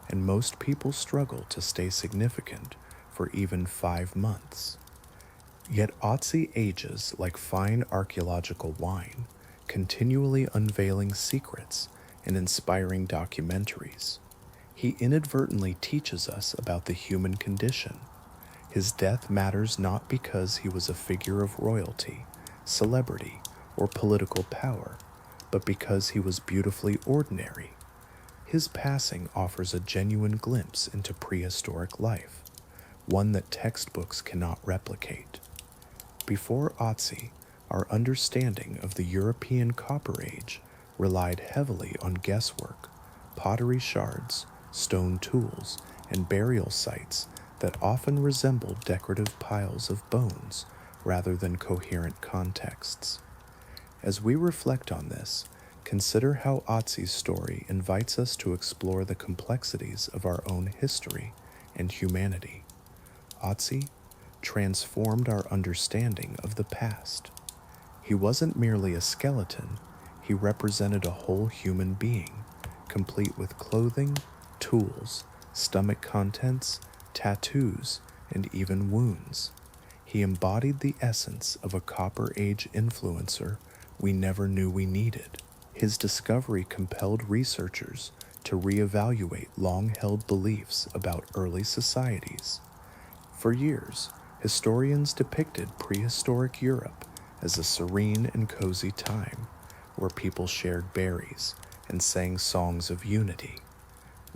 and most people struggle to stay significant for even 5 months. Yet Otzi ages like fine archaeological wine, continually unveiling secrets and inspiring documentaries. He inadvertently teaches us about the human condition. His death matters not because he was a figure of royalty, celebrity, or political power, but because he was beautifully ordinary. His passing offers a genuine glimpse into prehistoric life, one that textbooks cannot replicate. Before Otzi, Our understanding of the European Copper Age relied heavily on guesswork, pottery shards, stone tools, and burial sites that often resembled decorative piles of bones rather than coherent contexts. As we reflect on this, consider how Otzi's story invites us to explore the complexities of our own history and humanity. Otzi transformed our understanding of the past. He wasn't merely a skeleton, he represented a whole human being, complete with clothing, tools, stomach contents, tattoos, and even wounds. He embodied the essence of a Copper Age influencer we never knew we needed. His discovery compelled researchers to reevaluate long-held beliefs about early societies. For years, historians depicted prehistoric Europe as a serene and cozy time where people shared berries and sang songs of unity.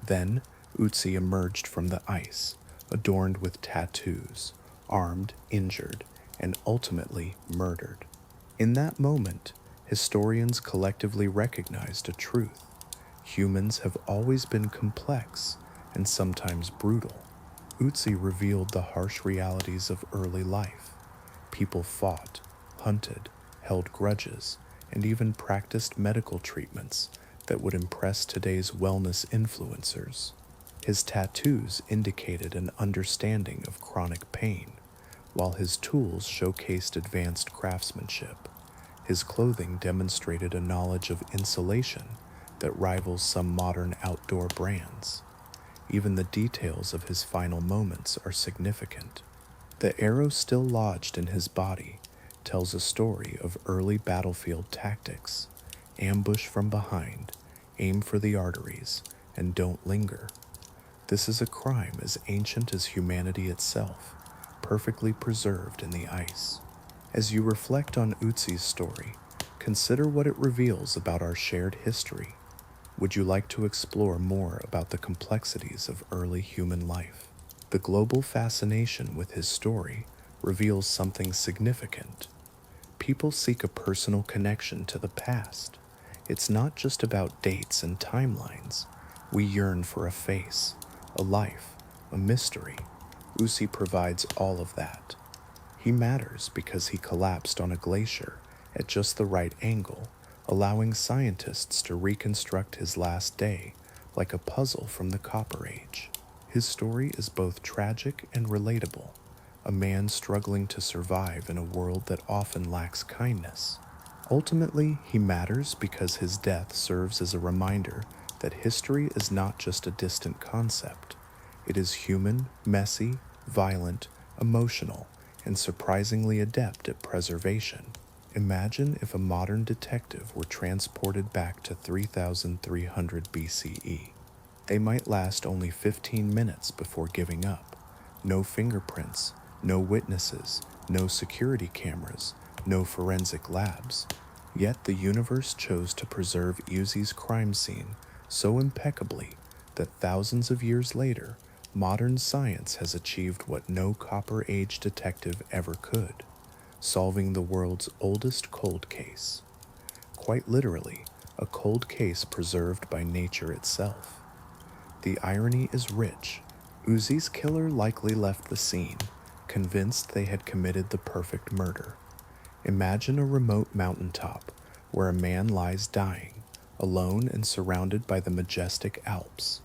Then, Otzi emerged from the ice, adorned with tattoos, armed, injured, and ultimately murdered. In that moment, historians collectively recognized a truth. Humans have always been complex and sometimes brutal. Otzi revealed the harsh realities of early life. People fought, hunted, held grudges, and even practiced medical treatments that would impress today's wellness influencers. His tattoos indicated an understanding of chronic pain, while his tools showcased advanced craftsmanship. His clothing demonstrated a knowledge of insulation that rivals some modern outdoor brands. Even the details of his final moments are significant. The arrow still lodged in his body tells a story of early battlefield tactics: ambush from behind, aim for the arteries, and don't linger. This is a crime as ancient as humanity itself, perfectly preserved in the ice. As you reflect on Otzi's story, consider what it reveals about our shared history. Would you like to explore more about the complexities of early human life? The global fascination with his story reveals something significant. People seek a personal connection to the past. It's not just about dates and timelines. We yearn for a face, a life, a mystery. Otzi provides all of that. He matters because he collapsed on a glacier at just the right angle, allowing scientists to reconstruct his last day like a puzzle from the Copper Age. His story is both tragic and relatable, a man struggling to survive in a world that often lacks kindness. Ultimately, he matters because his death serves as a reminder that history is not just a distant concept. It is human, messy, violent, emotional, and surprisingly adept at preservation. Imagine if a modern detective were transported back to 3300 BCE. They might last only 15 minutes before giving up. No fingerprints, no witnesses, no security cameras, no forensic labs. Yet the universe chose to preserve Otzi's crime scene so impeccably that thousands of years later, modern science has achieved what no Copper Age detective ever could: solving the world's oldest cold case. Quite literally, a cold case preserved by nature itself. The irony is rich. Otzi's killer likely left the scene, convinced they had committed the perfect murder. Imagine a remote mountaintop where a man lies dying, alone and surrounded by the majestic Alps.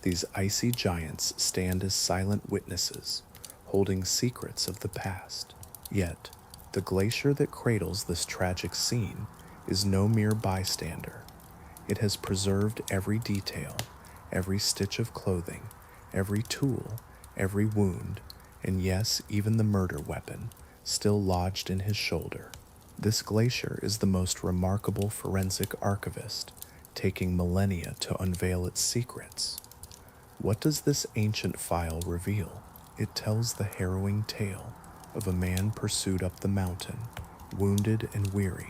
These icy giants stand as silent witnesses, holding secrets of the past. Yet, the glacier that cradles this tragic scene is no mere bystander. It has preserved every detail, every stitch of clothing, every tool, every wound, and yes, even the murder weapon, still lodged in his shoulder. This glacier is the most remarkable forensic archivist, taking millennia to unveil its secrets. What does this ancient file reveal? It tells the harrowing tale of a man pursued up the mountain, wounded and weary,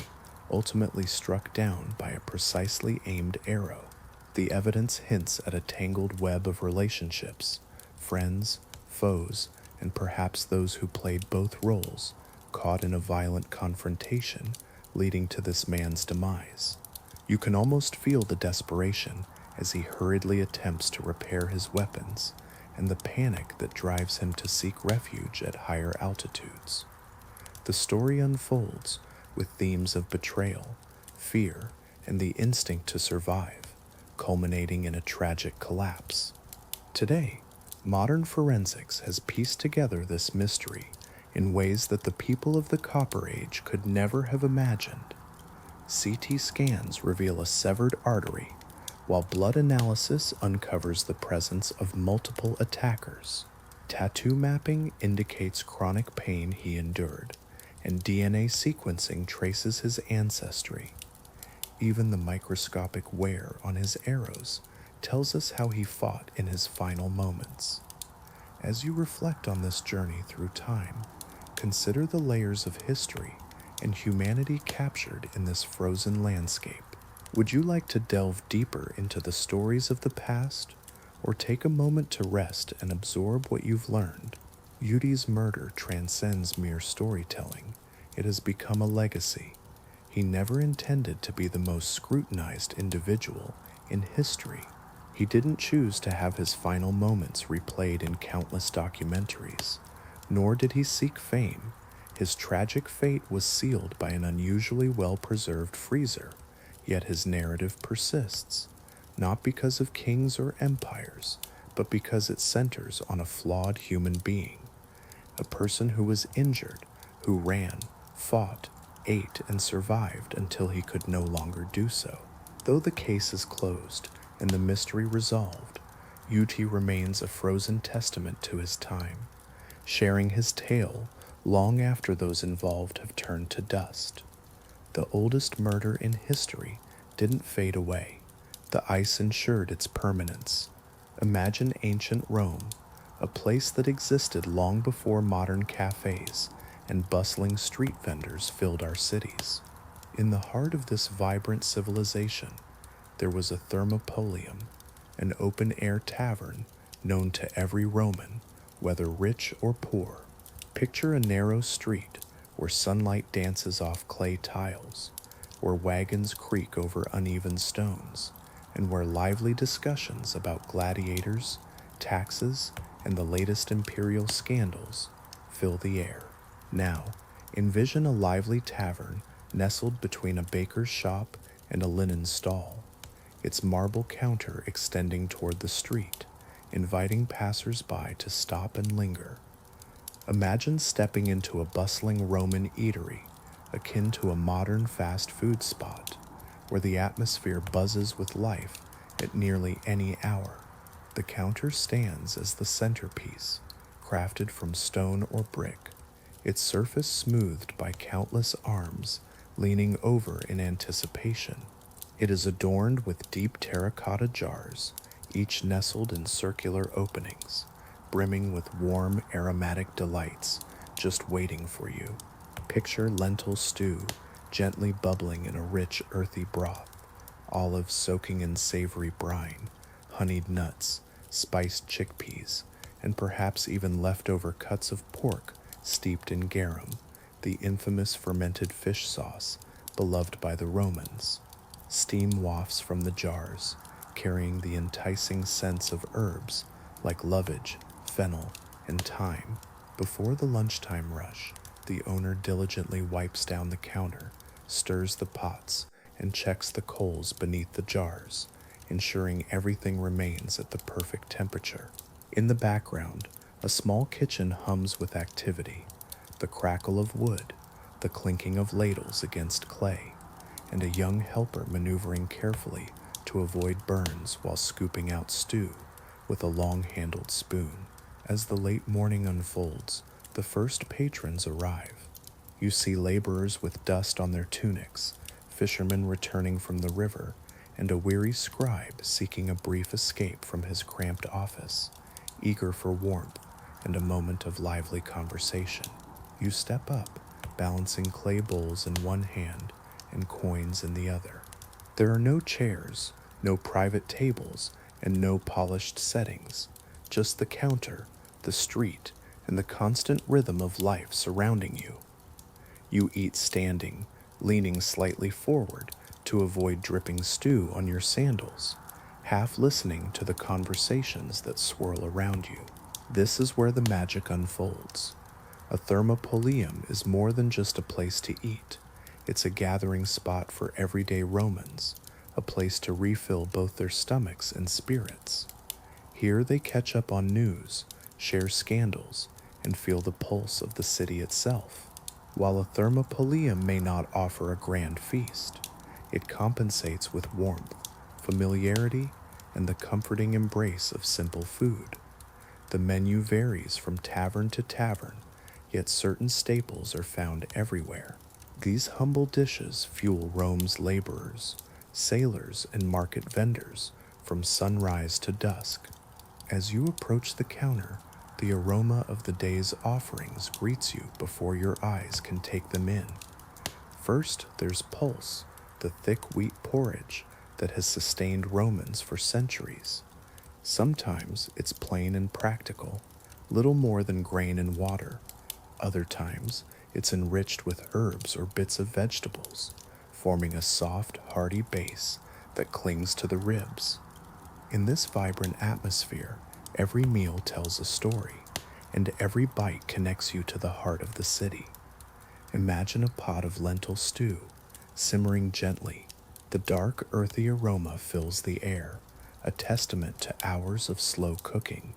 ultimately struck down by a precisely aimed arrow. The evidence hints at a tangled web of relationships: friends, foes, and perhaps those who played both roles, caught in a violent confrontation leading to this man's demise. You can almost feel the desperation as he hurriedly attempts to repair his weapons and the panic that drives him to seek refuge at higher altitudes. The story unfolds with themes of betrayal, fear, and the instinct to survive, culminating in a tragic collapse. Today, modern forensics has pieced together this mystery in ways that the people of the Copper Age could never have imagined. CT scans reveal a severed artery, while blood analysis uncovers the presence of multiple attackers. Tattoo mapping indicates chronic pain he endured, and DNA sequencing traces his ancestry. Even the microscopic wear on his arrows tells us how he fought in his final moments. As you reflect on this journey through time, consider the layers of history and humanity captured in this frozen landscape. Would you like to delve deeper into the stories of the past, or take a moment to rest and absorb what you've learned? Otzi's murder transcends mere storytelling. It has become a legacy. He never intended to be the most scrutinized individual in history. He didn't choose to have his final moments replayed in countless documentaries, nor did he seek fame. His tragic fate was sealed by an unusually well-preserved freezer, yet his narrative persists, not because of kings or empires, but because it centers on a flawed human being, a person who was injured, who ran, fought, ate, and survived until he could no longer do so. Though the case is closed and the mystery resolved, Otzi remains a frozen testament to his time, sharing his tale long after those involved have turned to dust. The oldest murder in history didn't fade away. The ice ensured its permanence. Imagine ancient Rome, a place that existed long before modern cafes and bustling street vendors filled our cities. In the heart of this vibrant civilization, there was a thermopolium, an open-air tavern known to every Roman, whether rich or poor. Picture a narrow street where sunlight dances off clay tiles, where wagons creak over uneven stones, and where lively discussions about gladiators, taxes, and the latest imperial scandals fill the air. Now, envision a lively tavern nestled between a baker's shop and a linen stall, its marble counter extending toward the street, inviting passers-by to stop and linger. Imagine stepping into a bustling Roman eatery, akin to a modern fast food spot, where the atmosphere buzzes with life at nearly any hour. The counter stands as the centerpiece, crafted from stone or brick, its surface smoothed by countless arms leaning over in anticipation. It is adorned with deep terracotta jars, each nestled in circular openings, brimming with warm, aromatic delights just waiting for you. Picture lentil stew gently bubbling in a rich, earthy broth, olives soaking in savory brine, honeyed nuts, spiced chickpeas, and perhaps even leftover cuts of pork steeped in garum, the infamous fermented fish sauce beloved by the Romans. Steam wafts from the jars, carrying the enticing scents of herbs like lovage, fennel, and thyme. Before the lunchtime rush, the owner diligently wipes down the counter, stirs the pots, and checks the coals beneath the jars, ensuring everything remains at the perfect temperature. In the background, a small kitchen hums with activity, the crackle of wood, the clinking of ladles against clay, and a young helper maneuvering carefully to avoid burns while scooping out stew with a long-handled spoon. As the late morning unfolds, the first patrons arrive. You see laborers with dust on their tunics, fishermen returning from the river, and a weary scribe seeking a brief escape from his cramped office, eager for warmth and a moment of lively conversation. You step up, balancing clay bowls in one hand and coins in the other. There are no chairs, no private tables, and no polished settings, just the counter, the street, and the constant rhythm of life surrounding you. You eat standing, leaning slightly forward to avoid dripping stew on your sandals, half listening to the conversations that swirl around you. This is where the magic unfolds. A thermopolium is more than just a place to eat. It's a gathering spot for everyday Romans, a place to refill both their stomachs and spirits. Here they catch up on news, share scandals, and feel the pulse of the city itself. While a thermopolium may not offer a grand feast, it compensates with warmth, familiarity, and the comforting embrace of simple food. The menu varies from tavern to tavern, yet certain staples are found everywhere. These humble dishes fuel Rome's laborers, sailors, and market vendors from sunrise to dusk. As you approach the counter, the aroma of the day's offerings greets you before your eyes can take them in. First, there's pulse, the thick wheat porridge that has sustained Romans for centuries. Sometimes it's plain and practical, little more than grain and water. Other times, it's enriched with herbs or bits of vegetables, forming a soft, hearty base that clings to the ribs. In this vibrant atmosphere, every meal tells a story, and every bite connects you to the heart of the city. Imagine a pot of lentil stew, simmering gently. The dark, earthy aroma fills the air, a testament to hours of slow cooking.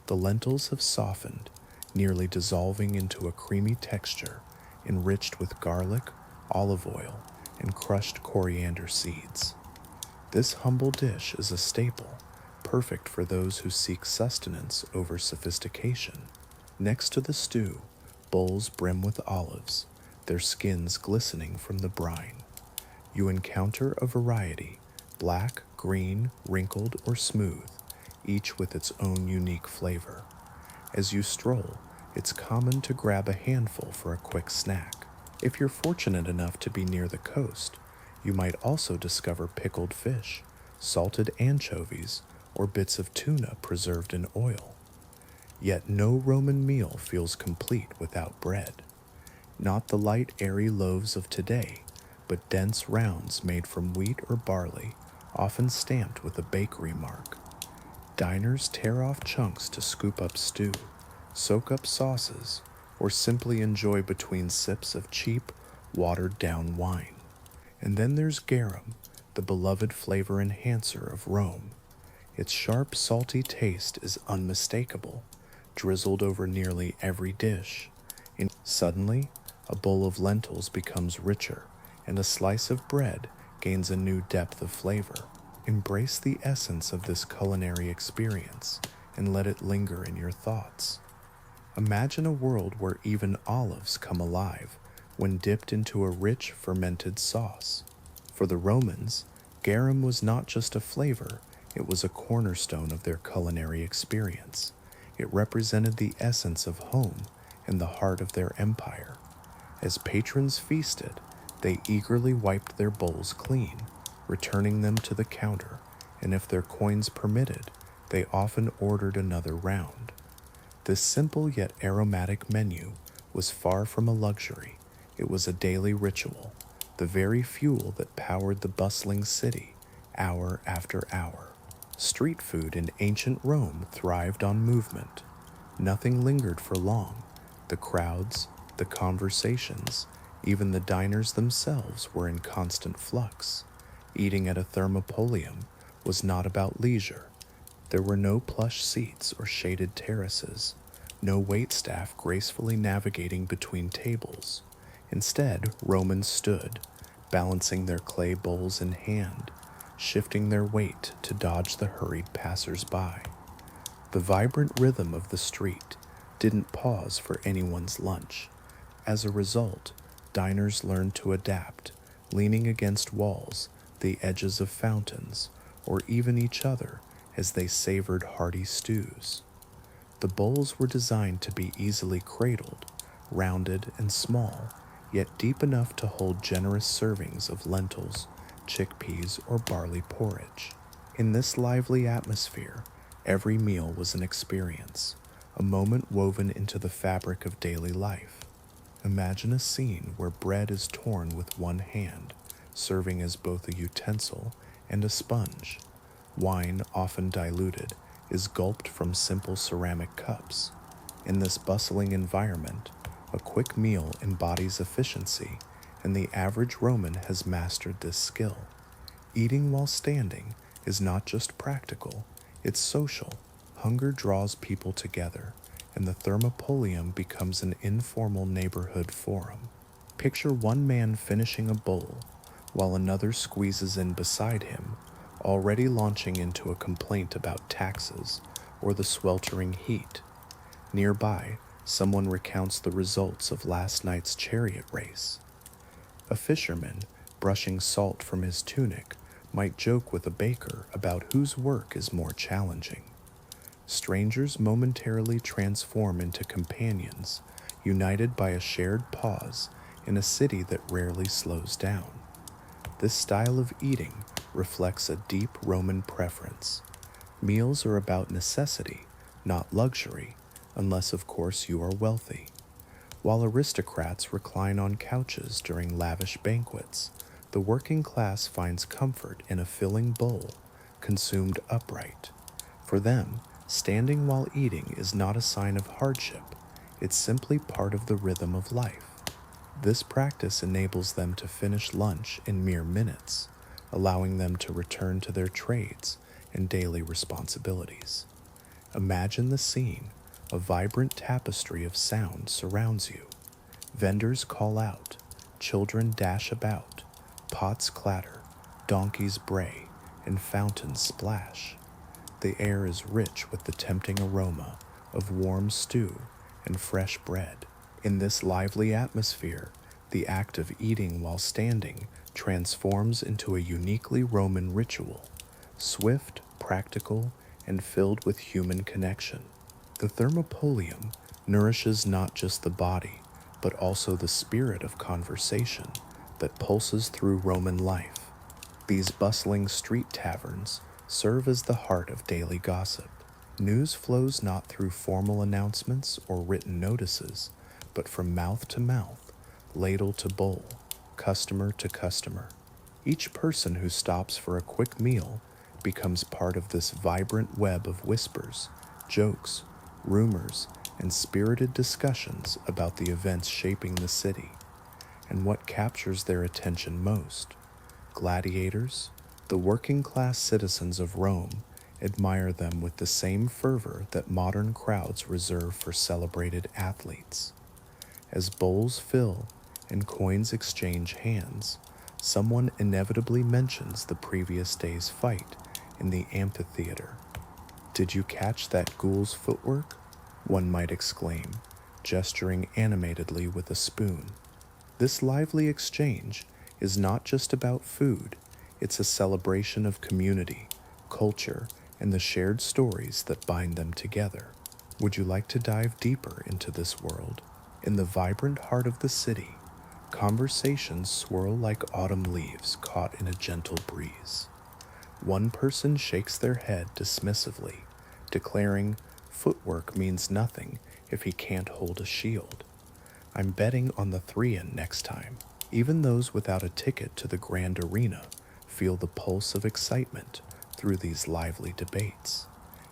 The lentils have softened, nearly dissolving into a creamy texture, enriched with garlic, olive oil, and crushed coriander seeds. This humble dish is a staple, perfect for those who seek sustenance over sophistication. Next to the stew, bowls brim with olives, their skins glistening from the brine. You encounter a variety, black, green, wrinkled, or smooth, each with its own unique flavor. As you stroll, it's common to grab a handful for a quick snack. If you're fortunate enough to be near the coast, you might also discover pickled fish, salted anchovies, or bits of tuna preserved in oil. Yet no Roman meal feels complete without bread. Not the light, airy loaves of today, but dense rounds made from wheat or barley, often stamped with a bakery mark. Diners tear off chunks to scoop up stew, soak up sauces, or simply enjoy between sips of cheap, watered-down wine. And then there's garum, the beloved flavor enhancer of Rome. Its sharp, salty taste is unmistakable, drizzled over nearly every dish. And suddenly, a bowl of lentils becomes richer, and a slice of bread gains a new depth of flavor. Embrace the essence of this culinary experience and let it linger in your thoughts. Imagine a world where even olives come alive when dipped into a rich fermented sauce. For the Romans, garum was not just a flavor, it was a cornerstone of their culinary experience. It represented the essence of home and the heart of their empire. As patrons feasted, they eagerly wiped their bowls clean, returning them to the counter, and if their coins permitted, they often ordered another round. This simple yet aromatic menu was far from a luxury. It was a daily ritual, the very fuel that powered the bustling city hour after hour. Street food in ancient Rome thrived on movement. Nothing lingered for long. The crowds, the conversations, even the diners themselves were in constant flux. Eating at a thermopolium was not about leisure. There were no plush seats or shaded terraces, no waitstaff gracefully navigating between tables. Instead, Romans stood, balancing their clay bowls in hand, shifting their weight to dodge the hurried passers-by. The vibrant rhythm of the street didn't pause for anyone's lunch. As a result, diners learned to adapt, leaning against walls, the edges of fountains, or even each other as they savored hearty stews. The bowls were designed to be easily cradled, rounded and small, yet deep enough to hold generous servings of lentils, chickpeas, or barley porridge. In this lively atmosphere, every meal was an experience, a moment woven into the fabric of daily life. Imagine a scene where bread is torn with one hand, serving as both a utensil and a sponge. Wine, often diluted, is gulped from simple ceramic cups. In this bustling environment, a quick meal embodies efficiency, and the average Roman has mastered this skill. Eating while standing is not just practical, it's social. Hunger draws people together, and the thermopolium becomes an informal neighborhood forum. Picture one man finishing a bowl, while another squeezes in beside him, already launching into a complaint about taxes or the sweltering heat. Nearby, someone recounts the results of last night's chariot race. A fisherman, brushing salt from his tunic, might joke with a baker about whose work is more challenging. Strangers momentarily transform into companions, united by a shared pause in a city that rarely slows down. This style of eating reflects a deep Roman preference. Meals are about necessity, not luxury, unless, of course, you are wealthy. While aristocrats recline on couches during lavish banquets, the working class finds comfort in a filling bowl, consumed upright. For them, standing while eating is not a sign of hardship, it's simply part of the rhythm of life. This practice enables them to finish lunch in mere minutes, allowing them to return to their trades and daily responsibilities. Imagine the scene. A vibrant tapestry of sound surrounds you. Vendors call out, children dash about, pots clatter, donkeys bray, and fountains splash. The air is rich with the tempting aroma of warm stew and fresh bread. In this lively atmosphere, the act of eating while standing transforms into a uniquely Roman ritual, swift, practical, and filled with human connection. The thermopolium nourishes not just the body, but also the spirit of conversation that pulses through Roman life. These bustling street taverns serve as the heart of daily gossip. News flows not through formal announcements or written notices, but from mouth to mouth, ladle to bowl, customer to customer. Each person who stops for a quick meal becomes part of this vibrant web of whispers, jokes, rumors, and spirited discussions about the events shaping the city. And what captures their attention most? Gladiators, the working class citizens of Rome, admire them with the same fervor that modern crowds reserve for celebrated athletes. As bowls fill and coins exchange hands, someone inevitably mentions the previous day's fight in the amphitheater. "Did you catch that ghoul's footwork?" one might exclaim, gesturing animatedly with a spoon. This lively exchange is not just about food, it's a celebration of community, culture, and the shared stories that bind them together. Would you like to dive deeper into this world? In the vibrant heart of the city, conversations swirl like autumn leaves caught in a gentle breeze. One person shakes their head dismissively, declaring, "Footwork means nothing if he can't hold a shield. I'm betting on the 3-in next time." Even those without a ticket to the grand arena feel the pulse of excitement through these lively debates.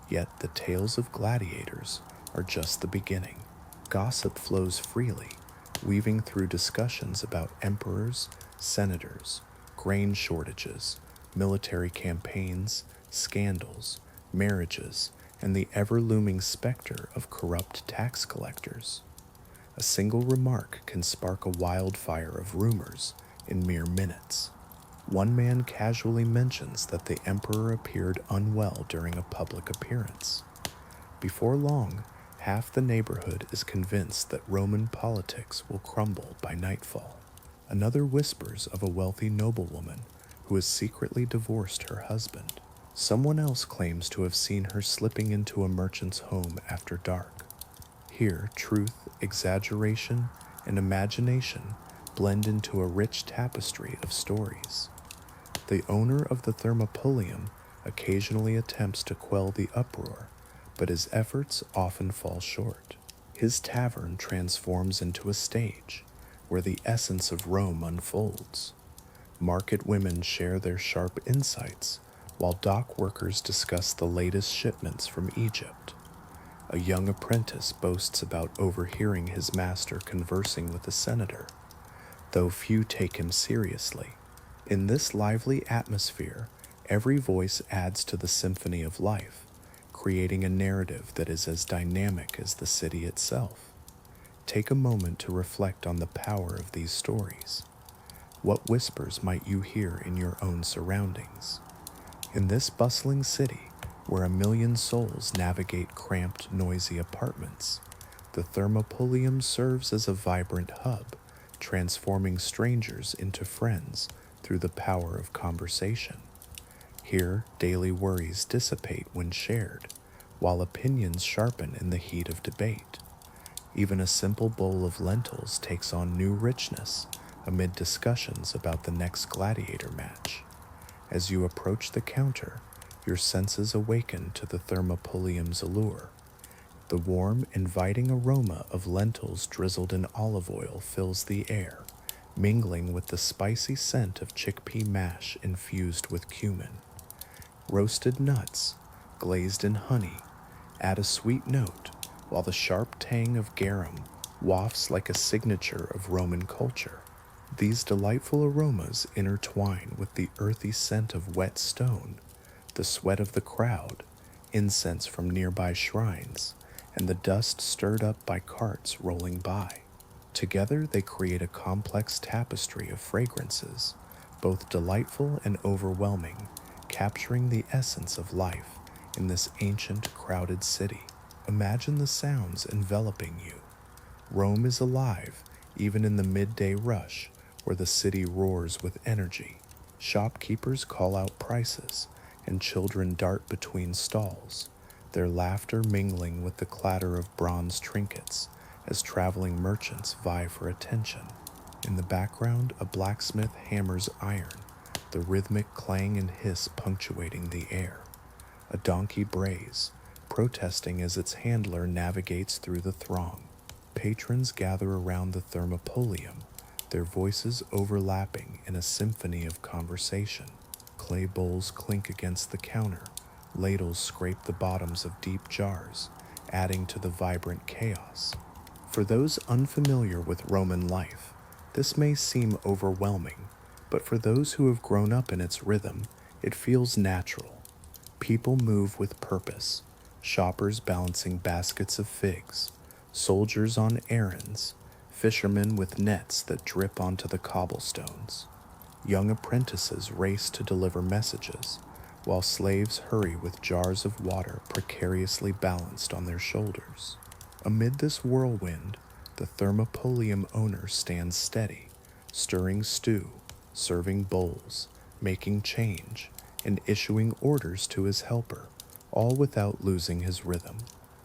Yet the tales of gladiators are just the beginning. Gossip flows freely, weaving through discussions about emperors, senators, grain shortages, military campaigns, scandals, marriages, and the ever-looming specter of corrupt tax collectors. A single remark can spark a wildfire of rumors in mere minutes. One man casually mentions that the emperor appeared unwell during a public appearance. Before long, half the neighborhood is convinced that Roman politics will crumble by nightfall. Another whispers of a wealthy noblewoman who has secretly divorced her husband. Someone else claims to have seen her slipping into a merchant's home after dark. Here, truth, exaggeration, and imagination blend into a rich tapestry of stories. The owner of the thermopolium occasionally attempts to quell the uproar, but his efforts often fall short. His tavern transforms into a stage where the essence of Rome unfolds. Market women share their sharp insights, while dock workers discuss the latest shipments from Egypt. A young apprentice boasts about overhearing his master conversing with a senator, though few take him seriously. In this lively atmosphere, every voice adds to the symphony of life, creating a narrative that is as dynamic as the city itself. Take a moment to reflect on the power of these stories. What whispers might you hear in your own surroundings? In this bustling city, where a million souls navigate cramped, noisy apartments, the Thermopolium serves as a vibrant hub, transforming strangers into friends through the power of conversation. Here, daily worries dissipate when shared, while opinions sharpen in the heat of debate. Even a simple bowl of lentils takes on new richness amid discussions about the next gladiator match. As you approach the counter, your senses awaken to the Thermopolium's allure. The warm, inviting aroma of lentils drizzled in olive oil fills the air, mingling with the spicy scent of chickpea mash infused with cumin. Roasted nuts, glazed in honey, add a sweet note, while the sharp tang of garum wafts like a signature of Roman culture. These delightful aromas intertwine with the earthy scent of wet stone, the sweat of the crowd, incense from nearby shrines, and the dust stirred up by carts rolling by. Together they create a complex tapestry of fragrances, both delightful and overwhelming, capturing the essence of life in this ancient, crowded city. Imagine the sounds enveloping you. Rome is alive, even in the midday rush, where the city roars with energy. Shopkeepers call out prices, and children dart between stalls, their laughter mingling with the clatter of bronze trinkets as traveling merchants vie for attention. In the background, a blacksmith hammers iron, the rhythmic clang and hiss punctuating the air. A donkey brays, protesting as its handler navigates through the throng. Patrons gather around the Thermopolium, their voices overlapping in a symphony of conversation. Clay bowls clink against the counter, ladles scrape the bottoms of deep jars, adding to the vibrant chaos. For those unfamiliar with Roman life, this may seem overwhelming, but for those who have grown up in its rhythm, it feels natural. People move with purpose, shoppers balancing baskets of figs, soldiers on errands, fishermen with nets that drip onto the cobblestones. Young apprentices race to deliver messages, while slaves hurry with jars of water precariously balanced on their shoulders. Amid this whirlwind, the Thermopolium owner stands steady, stirring stew, serving bowls, making change, and issuing orders to his helper, all without losing his rhythm.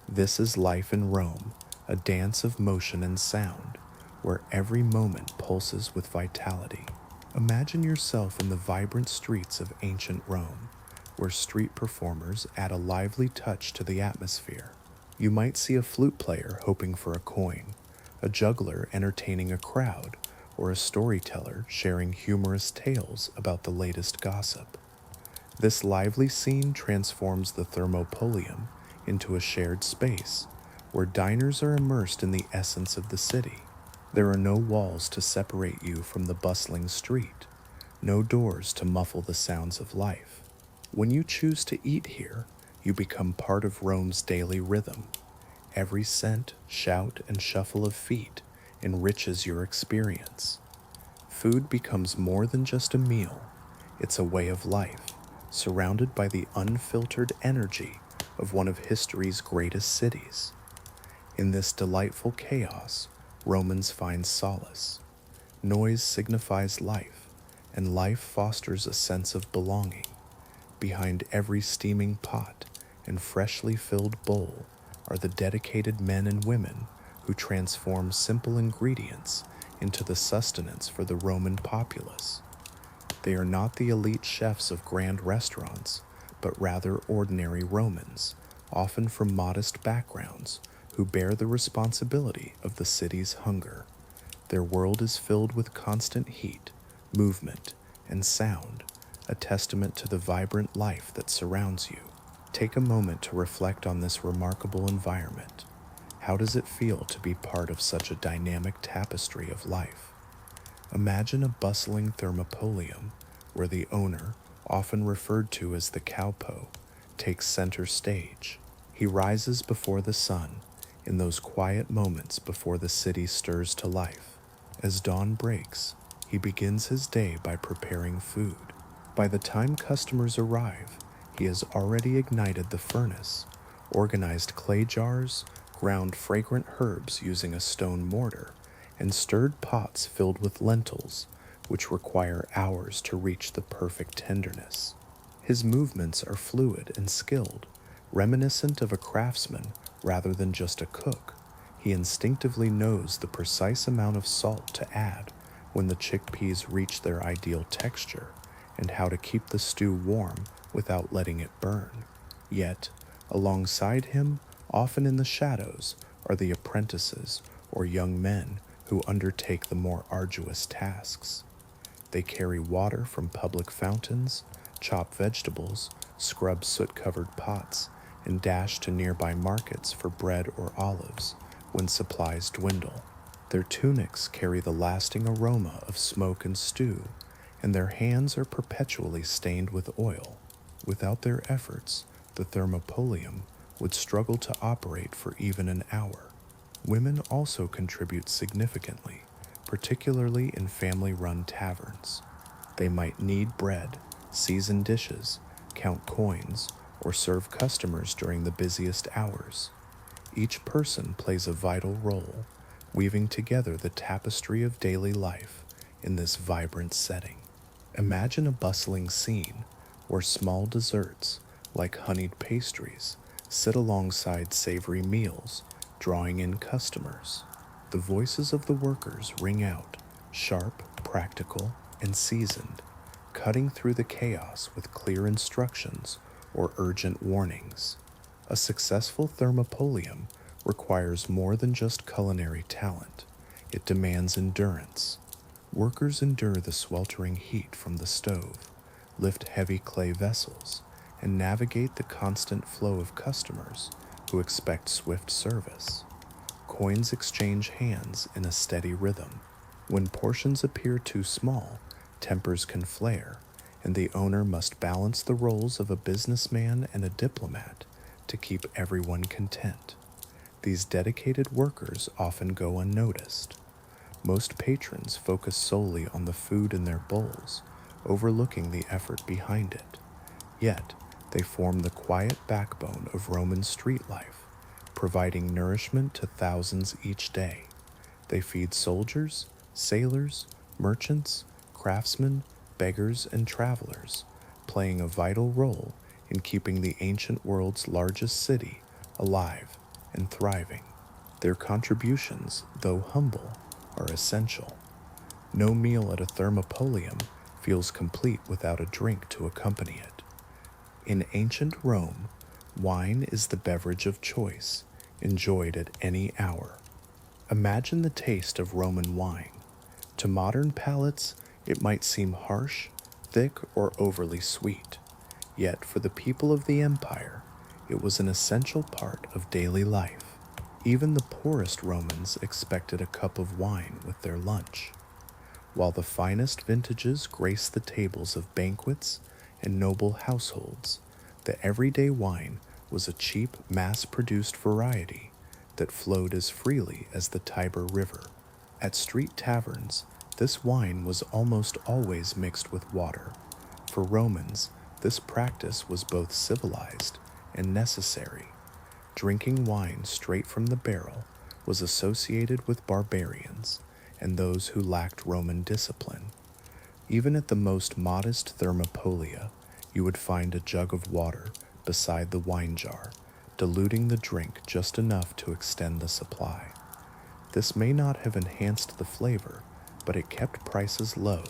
This is life in Rome, a dance of motion and sound, where every moment pulses with vitality. Imagine yourself in the vibrant streets of ancient Rome, where street performers add a lively touch to the atmosphere. You might see a flute player hoping for a coin, a juggler entertaining a crowd, or a storyteller sharing humorous tales about the latest gossip. This lively scene transforms the Thermopolium into a shared space, where diners are immersed in the essence of the city. There are no walls to separate you from the bustling street, no doors to muffle the sounds of life. When you choose to eat here, you become part of Rome's daily rhythm. Every scent, shout, and shuffle of feet enriches your experience. Food becomes more than just a meal, it's a way of life, surrounded by the unfiltered energy of one of history's greatest cities. In this delightful chaos, Romans find solace. Noise signifies life, and life fosters a sense of belonging. Behind every steaming pot and freshly filled bowl are the dedicated men and women who transform simple ingredients into the sustenance for the Roman populace. They are not the elite chefs of grand restaurants, but rather ordinary Romans, often from modest backgrounds, who bear the responsibility of the city's hunger. Their world is filled with constant heat, movement, and sound, a testament to the vibrant life that surrounds you. Take a moment to reflect on this remarkable environment. How does it feel to be part of such a dynamic tapestry of life? Imagine a bustling thermopolium where the owner, often referred to as the cowpo, takes center stage. He rises before the sun in those quiet moments before the city stirs to life. As dawn breaks, he begins his day by preparing food. By the time customers arrive, he has already ignited the furnace, organized clay jars, ground fragrant herbs using a stone mortar, and stirred pots filled with lentils, which require hours to reach the perfect tenderness. His movements are fluid and skilled, reminiscent of a craftsman rather than just a cook. He instinctively knows the precise amount of salt to add when the chickpeas reach their ideal texture, and how to keep the stew warm without letting it burn. Yet, alongside him, often in the shadows, are the apprentices or young men who undertake the more arduous tasks. They carry water from public fountains, chop vegetables, scrub soot-covered pots, and dash to nearby markets for bread or olives when supplies dwindle. Their tunics carry the lasting aroma of smoke and stew, and their hands are perpetually stained with oil. Without their efforts, the thermopolium would struggle to operate for even an hour. Women also contribute significantly, particularly in family-run taverns. They might knead bread, season dishes, count coins, or serve customers during the busiest hours. Each person plays a vital role, weaving together the tapestry of daily life in this vibrant setting. Imagine a bustling scene where small desserts, like honeyed pastries, sit alongside savory meals, drawing in customers. The voices of the workers ring out, sharp, practical, and seasoned, cutting through the chaos with clear instructions or urgent warnings. A successful thermopolium requires more than just culinary talent. It demands endurance. Workers endure the sweltering heat from the stove, lift heavy clay vessels, and navigate the constant flow of customers who expect swift service. Coins exchange hands in a steady rhythm. When portions appear too small, tempers can flare, and the owner must balance the roles of a businessman and a diplomat to keep everyone content. These dedicated workers often go unnoticed. Most patrons focus solely on the food in their bowls, overlooking the effort behind it. Yet, they form the quiet backbone of Roman street life, providing nourishment to thousands each day. They feed soldiers, sailors, merchants, craftsmen, beggars, and travelers, playing a vital role in keeping the ancient world's largest city alive and thriving. Their contributions, though humble, are essential. No meal at a thermopolium feels complete without a drink to accompany it. In ancient Rome, wine is the beverage of choice, enjoyed at any hour. Imagine the taste of Roman wine. To modern palates, it might seem harsh, thick, or overly sweet. Yet for the people of the empire, it was an essential part of daily life. Even the poorest Romans expected a cup of wine with their lunch. While the finest vintages graced the tables of banquets and noble households, the everyday wine was a cheap, mass-produced variety that flowed as freely as the Tiber River. At street taverns, this wine was almost always mixed with water. For Romans, this practice was both civilized and necessary. Drinking wine straight from the barrel was associated with barbarians and those who lacked Roman discipline. Even at the most modest thermopolia, you would find a jug of water beside the wine jar, diluting the drink just enough to extend the supply. This may not have enhanced the flavor, but it kept prices low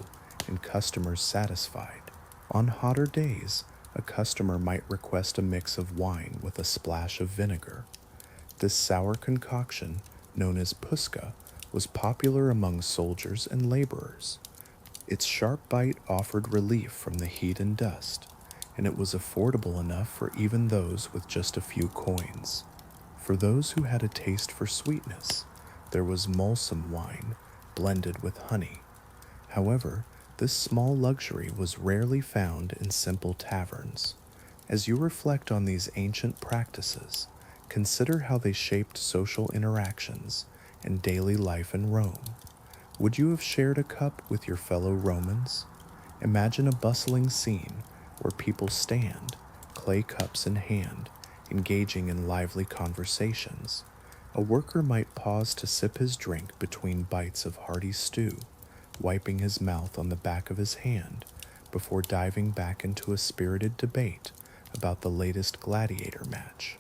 and customers satisfied. On hotter days, a customer might request a mix of wine with a splash of vinegar. This sour concoction, known as puska, was popular among soldiers and laborers. Its sharp bite offered relief from the heat and dust, and it was affordable enough for even those with just a few coins. For those who had a taste for sweetness, there was Mulsum wine, blended with honey. However, this small luxury was rarely found in simple taverns. As you reflect on these ancient practices, consider how they shaped social interactions and daily life in Rome. Would you have shared a cup with your fellow Romans? Imagine a bustling scene where people stand, clay cups in hand, engaging in lively conversations. A worker might pause to sip his drink between bites of hearty stew, wiping his mouth on the back of his hand before diving back into a spirited debate about the latest gladiator match.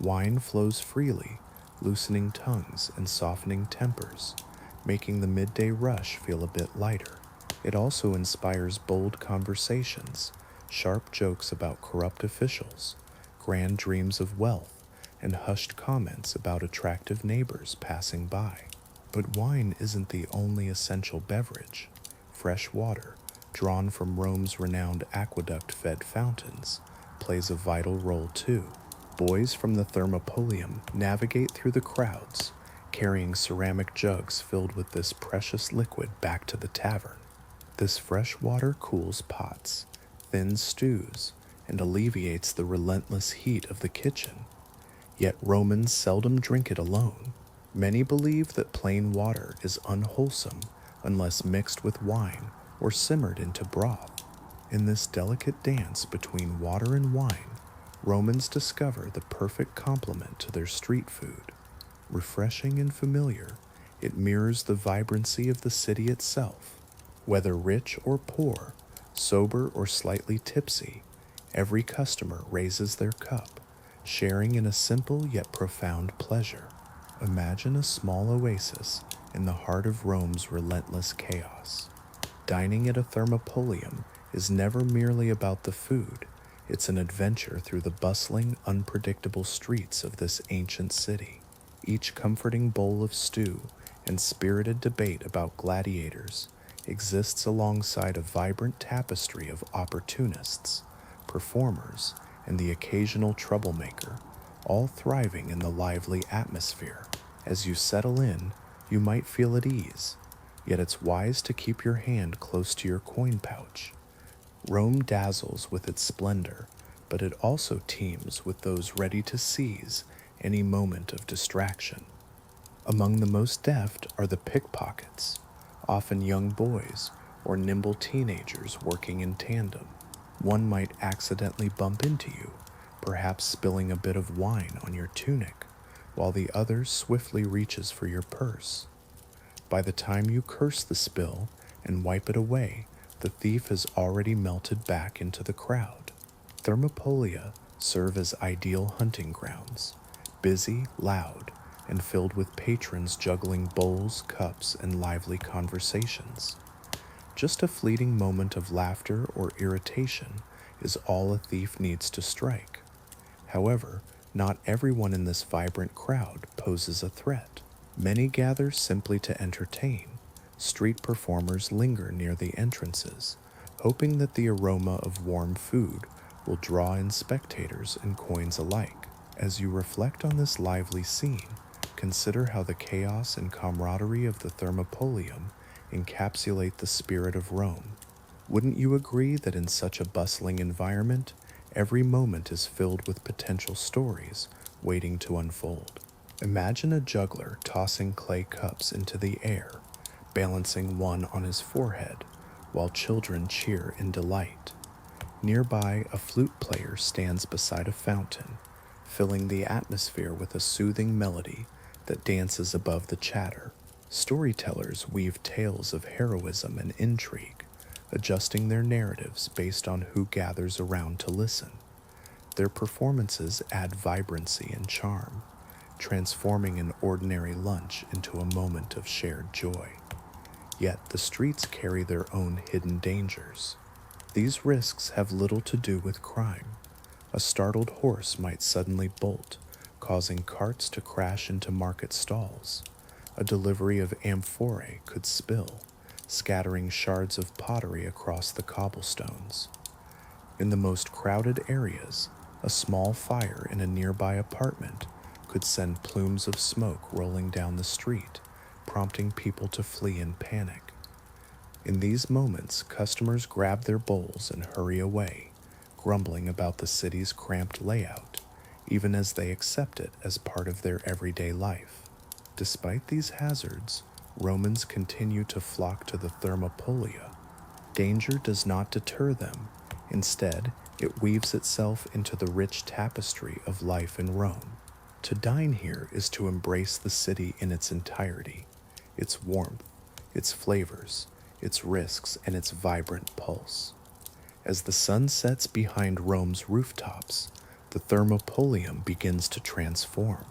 Wine flows freely, loosening tongues and softening tempers, making the midday rush feel a bit lighter. It also inspires bold conversations, sharp jokes about corrupt officials, grand dreams of wealth, and hushed comments about attractive neighbors passing by. But wine isn't the only essential beverage. Fresh water, drawn from Rome's renowned aqueduct-fed fountains, plays a vital role too. Boys from the Thermopolium navigate through the crowds, carrying ceramic jugs filled with this precious liquid back to the tavern. This fresh water cools pots, thins stews, and alleviates the relentless heat of the kitchen. Yet Romans seldom drink it alone. Many believe that plain water is unwholesome unless mixed with wine or simmered into broth. In this delicate dance between water and wine, Romans discover the perfect complement to their street food. Refreshing and familiar, it mirrors the vibrancy of the city itself. Whether rich or poor, sober or slightly tipsy, every customer raises their cup, sharing in a simple yet profound pleasure. Imagine a small oasis in the heart of Rome's relentless chaos. Dining at a Thermopolium is never merely about the food, it's an adventure through the bustling, unpredictable streets of this ancient city. Each comforting bowl of stew and spirited debate about gladiators exists alongside a vibrant tapestry of opportunists, performers, and the occasional troublemaker, all thriving in the lively atmosphere. As you settle in, you might feel at ease, yet it's wise to keep your hand close to your coin pouch. Rome dazzles with its splendor, but it also teems with those ready to seize any moment of distraction. Among the most deft are the pickpockets, often young boys or nimble teenagers working in tandem. One might accidentally bump into you, perhaps spilling a bit of wine on your tunic, while the other swiftly reaches for your purse. By the time you curse the spill and wipe it away, the thief has already melted back into the crowd. Thermopolia serve as ideal hunting grounds, busy, loud, and filled with patrons juggling bowls, cups, and lively conversations. Just a fleeting moment of laughter or irritation is all a thief needs to strike. However, not everyone in this vibrant crowd poses a threat. Many gather simply to entertain. Street performers linger near the entrances, hoping that the aroma of warm food will draw in spectators and coins alike. As you reflect on this lively scene, consider how the chaos and camaraderie of the Thermopolium encapsulate the spirit of Rome. Wouldn't you agree that in such a bustling environment, every moment is filled with potential stories waiting to unfold? Imagine a juggler tossing clay cups into the air, balancing one on his forehead, while children cheer in delight. Nearby, a flute player stands beside a fountain, filling the atmosphere with a soothing melody that dances above the chatter. Storytellers weave tales of heroism and intrigue, adjusting their narratives based on who gathers around to listen. Their performances add vibrancy and charm, transforming an ordinary lunch into a moment of shared joy. Yet the streets carry their own hidden dangers. These risks have little to do with crime. A startled horse might suddenly bolt, causing carts to crash into market stalls. A delivery of amphorae could spill, scattering shards of pottery across the cobblestones. In the most crowded areas, a small fire in a nearby apartment could send plumes of smoke rolling down the street, prompting people to flee in panic. In these moments, customers grab their bowls and hurry away, grumbling about the city's cramped layout, even as they accept it as part of their everyday life. Despite these hazards, Romans continue to flock to the Thermopolia. Danger does not deter them. Instead, it weaves itself into the rich tapestry of life in Rome. To dine here is to embrace the city in its entirety, its warmth, its flavors, its risks, and its vibrant pulse. As the sun sets behind Rome's rooftops, the Thermopolium begins to transform.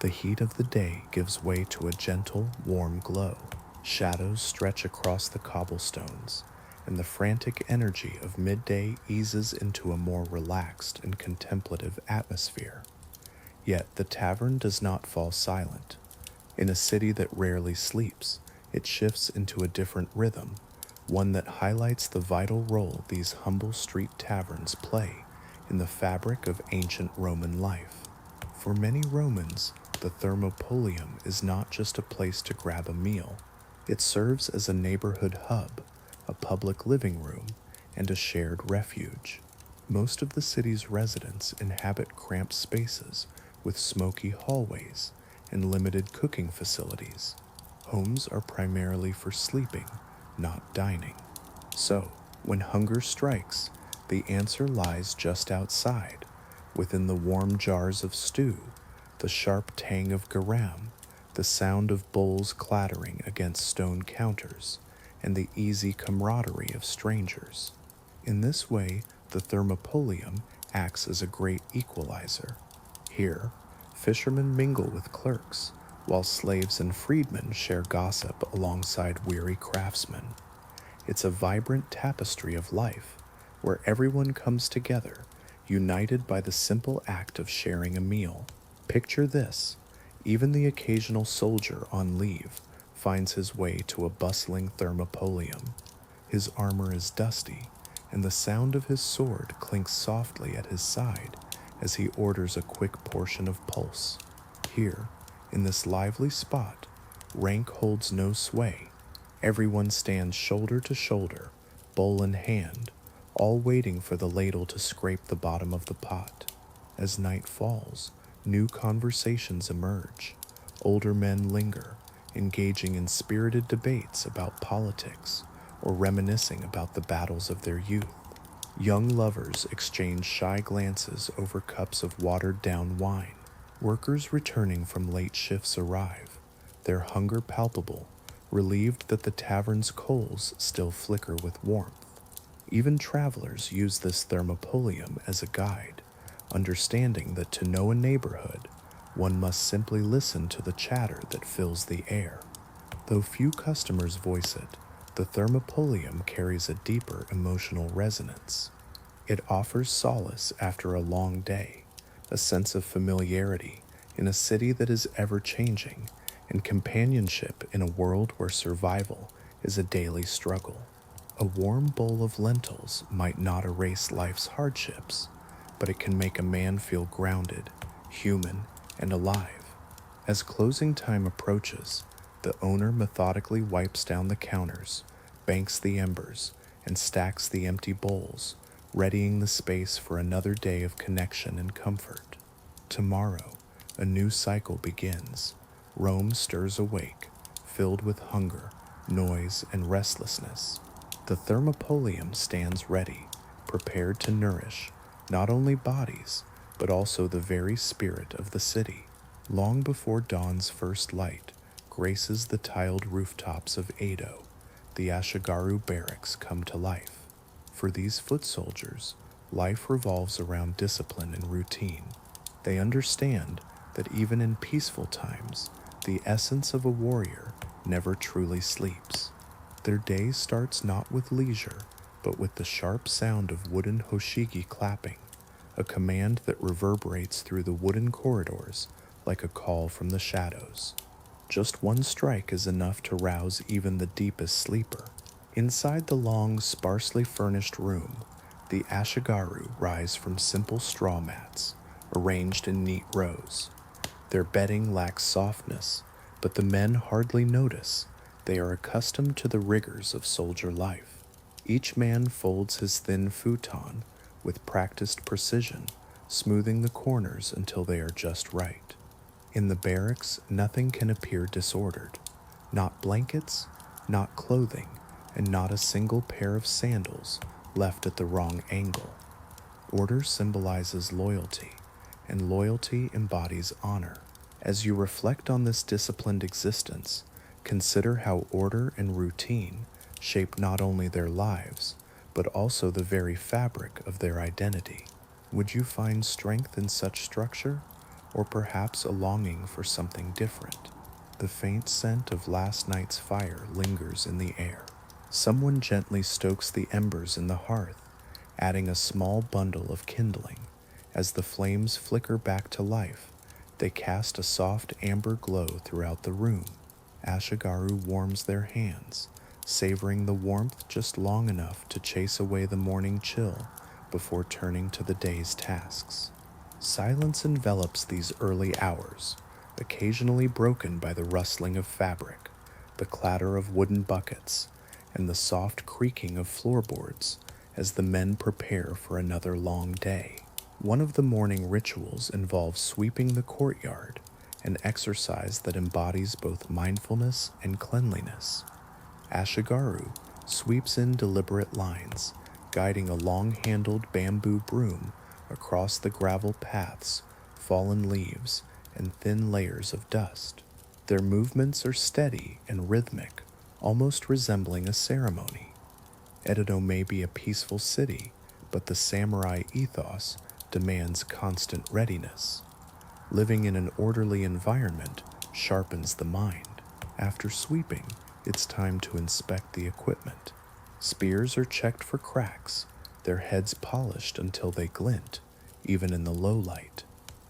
The heat of the day gives way to a gentle, warm glow. Shadows stretch across the cobblestones, and the frantic energy of midday eases into a more relaxed and contemplative atmosphere. Yet the tavern does not fall silent. In a city that rarely sleeps, it shifts into a different rhythm, one that highlights the vital role these humble street taverns play in the fabric of ancient Roman life. For many Romans, the Thermopolium is not just a place to grab a meal. It serves as a neighborhood hub, a public living room, and a shared refuge. Most of the city's residents inhabit cramped spaces with smoky hallways and limited cooking facilities. Homes are primarily for sleeping, not dining. So, when hunger strikes, the answer lies just outside, within the warm jars of stew, the sharp tang of garam, the sound of bowls clattering against stone counters, and the easy camaraderie of strangers. In this way, the Thermopolium acts as a great equalizer. Here, fishermen mingle with clerks, while slaves and freedmen share gossip alongside weary craftsmen. It's a vibrant tapestry of life, where everyone comes together, united by the simple act of sharing a meal. Picture this: even the occasional soldier on leave finds his way to a bustling Thermopolium. His armor is dusty, and the sound of his sword clinks softly at his side as he orders a quick portion of pulse. Here, in this lively spot, rank holds no sway. Everyone stands shoulder to shoulder, bowl in hand, all waiting for the ladle to scrape the bottom of the pot. As night falls, new conversations emerge. Older men linger, engaging in spirited debates about politics or reminiscing about the battles of their youth. Young lovers exchange shy glances over cups of watered-down wine. Workers returning from late shifts arrive, their hunger palpable, relieved that the tavern's coals still flicker with warmth. Even travelers use this Thermopolium as a guide, understanding that to know a neighborhood, one must simply listen to the chatter that fills the air. Though few customers voice it, the Thermopolium carries a deeper emotional resonance. It offers solace after a long day, a sense of familiarity in a city that is ever-changing, and companionship in a world where survival is a daily struggle. A warm bowl of lentils might not erase life's hardships, but it can make a man feel grounded, human, and alive. As closing time approaches, the owner methodically wipes down the counters, banks the embers, and stacks the empty bowls, readying the space for another day of connection and comfort. Tomorrow, a new cycle begins. Rome stirs awake, filled with hunger, noise, and restlessness. The Thermopolium stands ready, prepared to nourish not only bodies, but also the very spirit of the city. Long before dawn's first light graces the tiled rooftops of Ado, the Ashigaru barracks come to life. For these foot soldiers, life revolves around discipline and routine. They understand that even in peaceful times, the essence of a warrior never truly sleeps. Their day starts not with leisure, but with the sharp sound of wooden hoshigi clapping, a command that reverberates through the wooden corridors like a call from the shadows. Just one strike is enough to rouse even the deepest sleeper. Inside the long, sparsely furnished room, the Ashigaru rise from simple straw mats, arranged in neat rows. Their bedding lacks softness, but the men hardly notice. They are accustomed to the rigors of soldier life. Each man folds his thin futon with practiced precision, smoothing the corners until they are just right. In the barracks, nothing can appear disordered. Not blankets, not clothing, and not a single pair of sandals left at the wrong angle. Order symbolizes loyalty, and loyalty embodies honor. As you reflect on this disciplined existence, consider how order and routine shape not only their lives, but also the very fabric of their identity. Would you find strength in such structure, or perhaps a longing for something different? The faint scent of last night's fire lingers in the air. Someone gently stokes the embers in the hearth, adding a small bundle of kindling. As the flames flicker back to life, they cast a soft amber glow throughout the room. Ashigaru warms their hands, savoring the warmth just long enough to chase away the morning chill before turning to the day's tasks. Silence envelops these early hours, occasionally broken by the rustling of fabric, the clatter of wooden buckets, and the soft creaking of floorboards as the men prepare for another long day. One of the morning rituals involves sweeping the courtyard, an exercise that embodies both mindfulness and cleanliness. Ashigaru sweeps in deliberate lines, guiding a long-handled bamboo broom across the gravel paths, fallen leaves, and thin layers of dust. Their movements are steady and rhythmic, almost resembling a ceremony. Edo may be a peaceful city, but the samurai ethos demands constant readiness. Living in an orderly environment sharpens the mind. After sweeping, it's time to inspect the equipment. Spears are checked for cracks, their heads polished until they glint, even in the low light.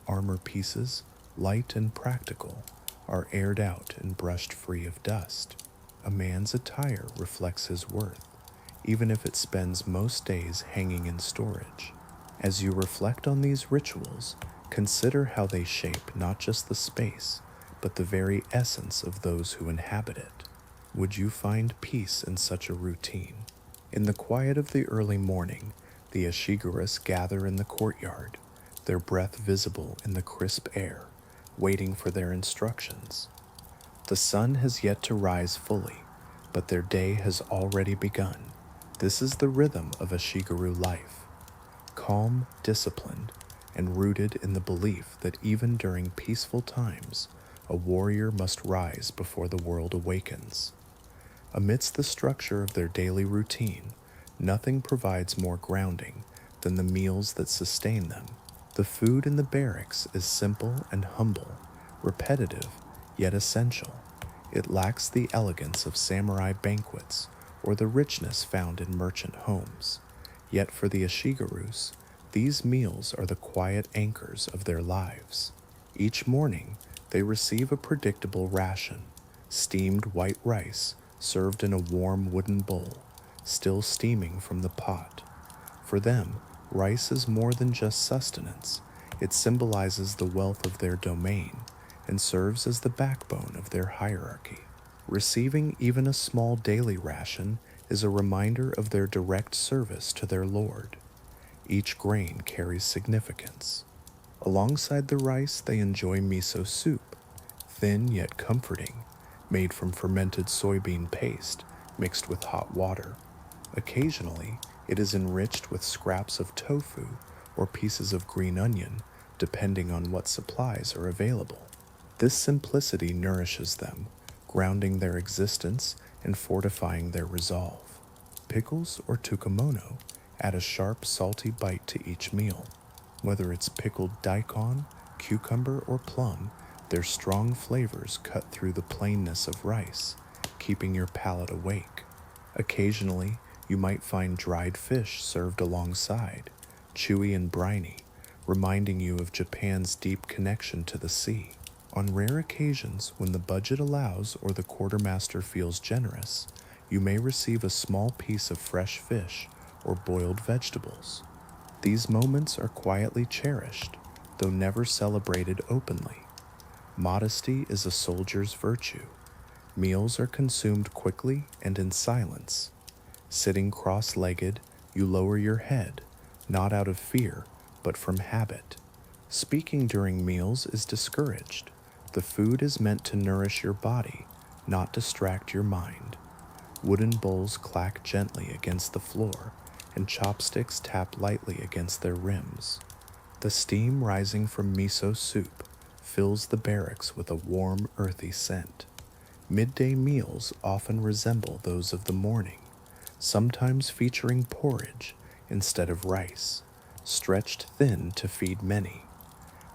Armor pieces, light and practical, are aired out and brushed free of dust. A man's attire reflects his worth, even if it spends most days hanging in storage. As you reflect on these rituals, consider how they shape not just the space, but the very essence of those who inhabit it. Would you find peace in such a routine? In the quiet of the early morning, the Ashigaras gather in the courtyard, their breath visible in the crisp air, waiting for their instructions. The sun has yet to rise fully, but their day has already begun. This is the rhythm of Ashigaru life, calm, disciplined, and rooted in the belief that even during peaceful times, a warrior must rise before the world awakens. Amidst the structure of their daily routine, nothing provides more grounding than the meals that sustain them. The food in the barracks is simple and humble, repetitive, yet essential. It lacks the elegance of samurai banquets or the richness found in merchant homes. Yet for the Ashigarus, these meals are the quiet anchors of their lives. Each morning, they receive a predictable ration, steamed white rice served in a warm wooden bowl, still steaming from the pot. For them, rice is more than just sustenance. It symbolizes the wealth of their domain and serves as the backbone of their hierarchy. Receiving even a small daily ration is a reminder of their direct service to their lord. Each grain carries significance. Alongside the rice, they enjoy miso soup, thin yet comforting, made from fermented soybean paste mixed with hot water. Occasionally, it is enriched with scraps of tofu or pieces of green onion, depending on what supplies are available. This simplicity nourishes them, grounding their existence and fortifying their resolve. Pickles or tukamono add a sharp, salty bite to each meal. Whether it's pickled daikon, cucumber, or plum, their strong flavors cut through the plainness of rice, keeping your palate awake. Occasionally, you might find dried fish served alongside, chewy and briny, reminding you of Japan's deep connection to the sea. On rare occasions, when the budget allows or the quartermaster feels generous, you may receive a small piece of fresh fish or boiled vegetables. These moments are quietly cherished, though never celebrated openly. Modesty is a soldier's virtue. Meals are consumed quickly and in silence. Sitting cross-legged, you lower your head, not out of fear, but from habit. Speaking during meals is discouraged. The food is meant to nourish your body, not distract your mind. Wooden bowls clack gently against the floor, and chopsticks tap lightly against their rims. The steam rising from miso soup fills the barracks with a warm, earthy scent. Midday meals often resemble those of the morning, sometimes featuring porridge instead of rice, stretched thin to feed many.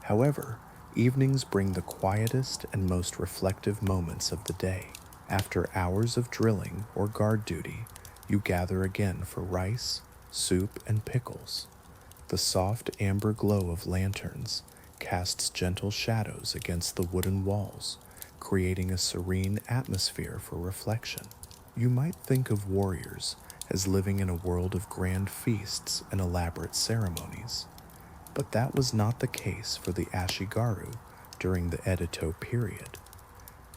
However, evenings bring the quietest and most reflective moments of the day. After hours of drilling or guard duty, you gather again for rice, soup, and pickles. The soft amber glow of lanterns casts gentle shadows against the wooden walls, creating a serene atmosphere for reflection. You might think of warriors as living in a world of grand feasts and elaborate ceremonies, but that was not the case for the Ashigaru during the Edo period.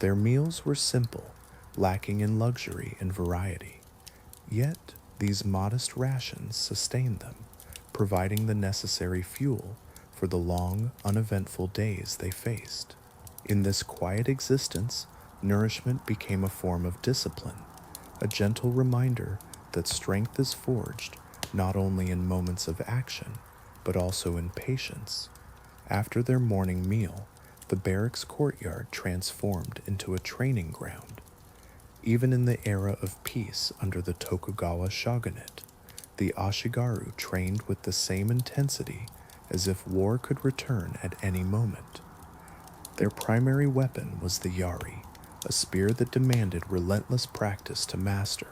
Their meals were simple, lacking in luxury and variety. Yet, these modest rations sustained them, providing the necessary fuel for the long, uneventful days they faced. In this quiet existence, nourishment became a form of discipline, a gentle reminder that strength is forged not only in moments of action, but also in patience. After their morning meal, the barracks courtyard transformed into a training ground. Even in the era of peace under the Tokugawa shogunate, the Ashigaru trained with the same intensity as if war could return at any moment. Their primary weapon was the yari, a spear that demanded relentless practice to master.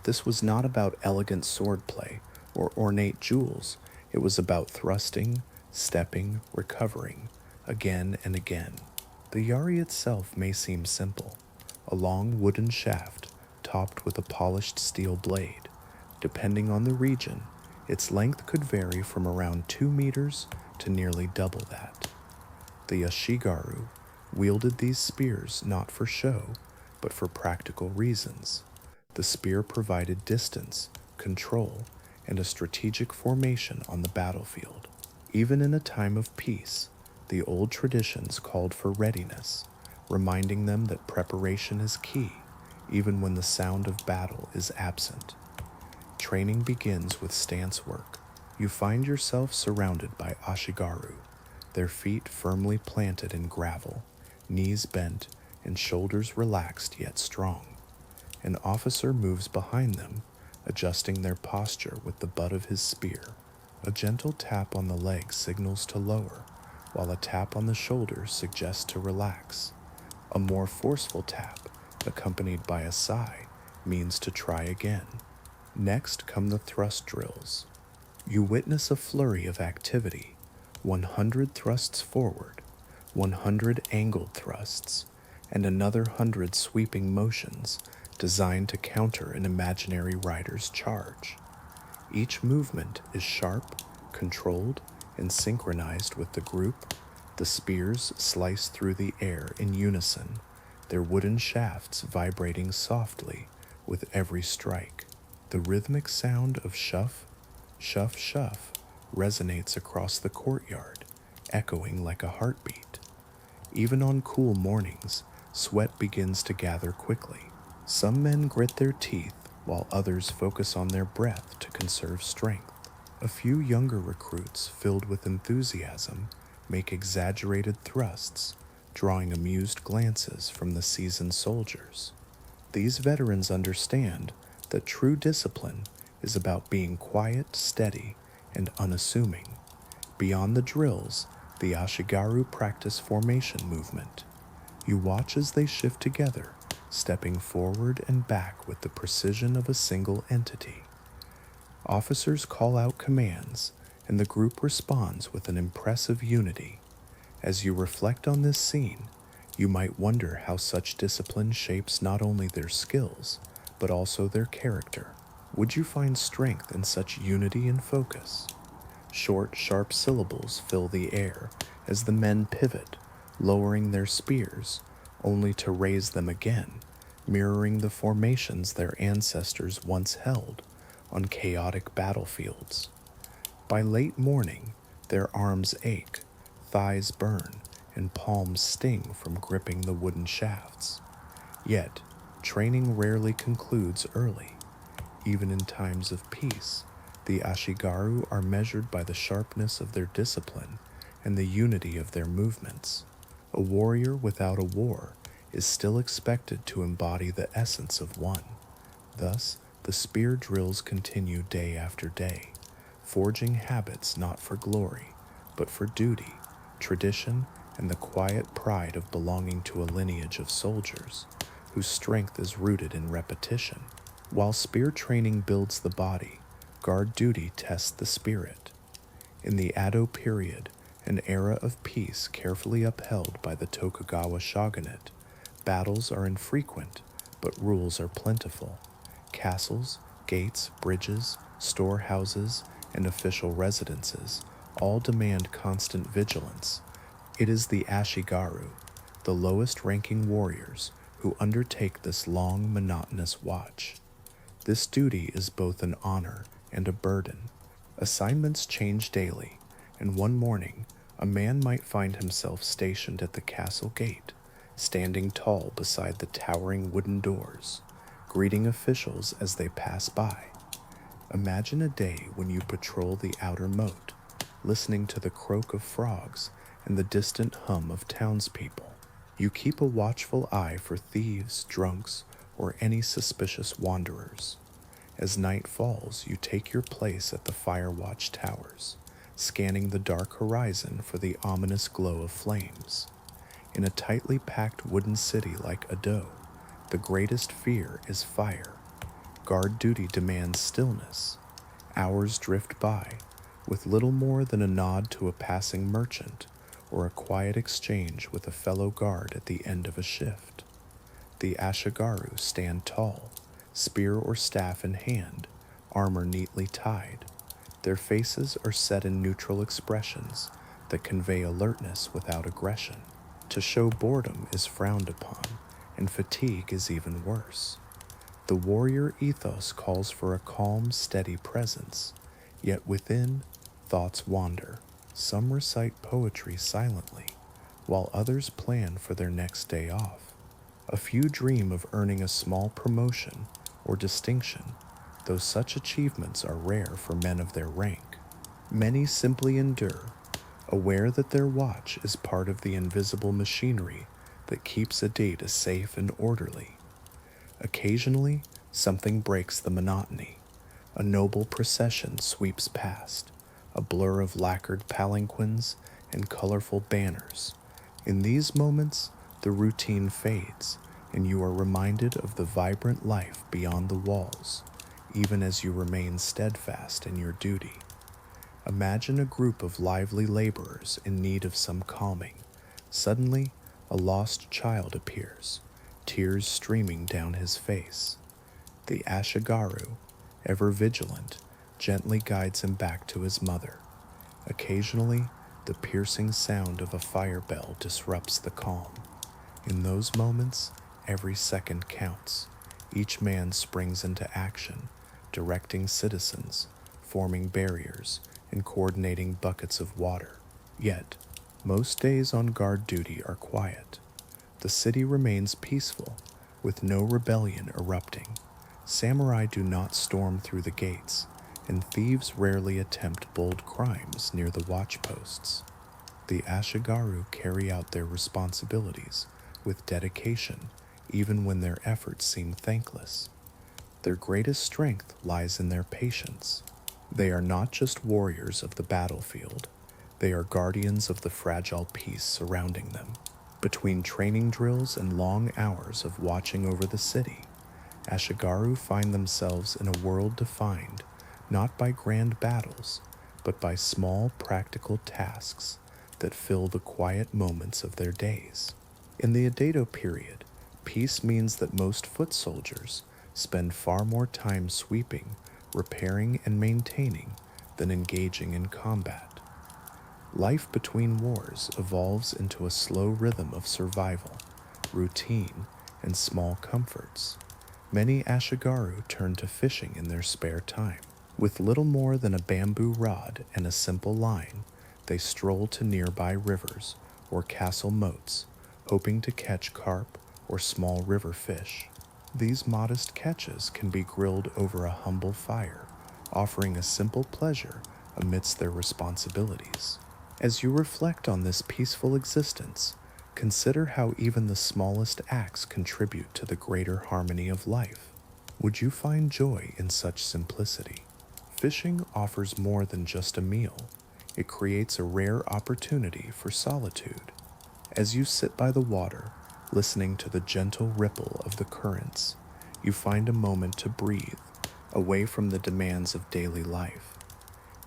This was not about elegant swordplay or ornate jewels. It was about thrusting, stepping, recovering, again and again. The yari itself may seem simple, a long wooden shaft topped with a polished steel blade. Depending on the region, its length could vary from around 2 meters to nearly double that. The Ashigaru wielded these spears not for show, but for practical reasons. The spear provided distance, control, and a strategic formation on the battlefield. Even in a time of peace, the old traditions called for readiness, reminding them that preparation is key, even when the sound of battle is absent. Training begins with stance work. You find yourself surrounded by Ashigaru, their feet firmly planted in gravel, knees bent, and shoulders relaxed yet strong. An officer moves behind them, adjusting their posture with the butt of his spear. A gentle tap on the leg signals to lower, while a tap on the shoulder suggests to relax. A more forceful tap, accompanied by a sigh, means to try again. Next come the thrust drills. You witness a flurry of activity, 100 thrusts forward, 100 angled thrusts, and another 100 sweeping motions designed to counter an imaginary rider's charge. Each movement is sharp, controlled, and synchronized with the group. The spears slice through the air in unison, their wooden shafts vibrating softly with every strike. The rhythmic sound of shuff, shuff, shuff resonates across the courtyard, echoing like a heartbeat. Even on cool mornings, sweat begins to gather quickly. Some men grit their teeth while others focus on their breath to conserve strength. A few younger recruits, filled with enthusiasm, make exaggerated thrusts, drawing amused glances from the seasoned soldiers. These veterans understand that true discipline is about being quiet, steady, and unassuming. Beyond the drills, the Ashigaru practice formation movement. You watch as they shift together, stepping forward and back with the precision of a single entity. Officers call out commands, and the group responds with an impressive unity. As you reflect on this scene, you might wonder how such discipline shapes not only their skills, but also their character. Would you find strength in such unity and focus? Short, sharp syllables fill the air as the men pivot, lowering their spears, only to raise them again, mirroring the formations their ancestors once held on chaotic battlefields. By late morning, their arms ache, thighs burn, and palms sting from gripping the wooden shafts. Yet, training rarely concludes early. Even in times of peace, the Ashigaru are measured by the sharpness of their discipline and the unity of their movements. A warrior without a war is still expected to embody the essence of one. Thus, the spear drills continue day after day, forging habits not for glory, but for duty, tradition, and the quiet pride of belonging to a lineage of soldiers whose strength is rooted in repetition. While spear training builds the body, guard duty tests the spirit. In the Edo period, an era of peace carefully upheld by the Tokugawa shogunate, battles are infrequent, but rules are plentiful. Castles, gates, bridges, storehouses, and official residences all demand constant vigilance. It is the Ashigaru, the lowest-ranking warriors, who undertake this long, monotonous watch. This duty is both an honor and a burden. Assignments change daily, and one morning, a man might find himself stationed at the castle gate, standing tall beside the towering wooden doors, greeting officials as they pass by. Imagine a day when you patrol the outer moat, listening to the croak of frogs and the distant hum of townspeople. You keep a watchful eye for thieves, drunks, or any suspicious wanderers. As night falls, you take your place at the fire watch towers, scanning the dark horizon for the ominous glow of flames. In a tightly packed wooden city like Edo, the greatest fear is fire. Guard duty demands stillness. Hours drift by, with little more than a nod to a passing merchant or a quiet exchange with a fellow guard at the end of a shift. The Ashigaru stand tall, spear or staff in hand, armor neatly tied. Their faces are set in neutral expressions that convey alertness without aggression. To show boredom is frowned upon, and fatigue is even worse. The warrior ethos calls for a calm, steady presence, yet within, thoughts wander. Some recite poetry silently, while others plan for their next day off. A few dream of earning a small promotion or distinction, though such achievements are rare for men of their rank. Many simply endure, aware that their watch is part of the invisible machinery that keeps a data safe and orderly. Occasionally, something breaks the monotony. A noble procession sweeps past, a blur of lacquered palanquins and colorful banners. In these moments, the routine fades, and you are reminded of the vibrant life beyond the walls, even as you remain steadfast in your duty. Imagine a group of lively laborers in need of some calming. Suddenly, a lost child appears, tears streaming down his face. The Ashigaru, ever vigilant, gently guides him back to his mother. Occasionally, the piercing sound of a fire bell disrupts the calm. In those moments, every second counts. Each man springs into action, directing citizens, forming barriers, and coordinating buckets of water. Yet, most days on guard duty are quiet. The city remains peaceful, with no rebellion erupting. Samurai do not storm through the gates, and thieves rarely attempt bold crimes near the watchposts. The Ashigaru carry out their responsibilities with dedication, even when their efforts seem thankless. Their greatest strength lies in their patience. They are not just warriors of the battlefield, they are guardians of the fragile peace surrounding them. Between training drills and long hours of watching over the city, Ashigaru find themselves in a world defined not by grand battles, but by small, practical tasks that fill the quiet moments of their days. In the Edo period, peace means that most foot soldiers spend far more time sweeping, repairing, and maintaining than engaging in combat. Life between wars evolves into a slow rhythm of survival, routine, and small comforts. Many Ashigaru turn to fishing in their spare time. With little more than a bamboo rod and a simple line, they stroll to nearby rivers or castle moats, hoping to catch carp or small river fish. These modest catches can be grilled over a humble fire, offering a simple pleasure amidst their responsibilities. As you reflect on this peaceful existence, consider how even the smallest acts contribute to the greater harmony of life. Would you find joy in such simplicity? Fishing offers more than just a meal. It creates a rare opportunity for solitude. As you sit by the water, listening to the gentle ripple of the currents, you find a moment to breathe, away from the demands of daily life.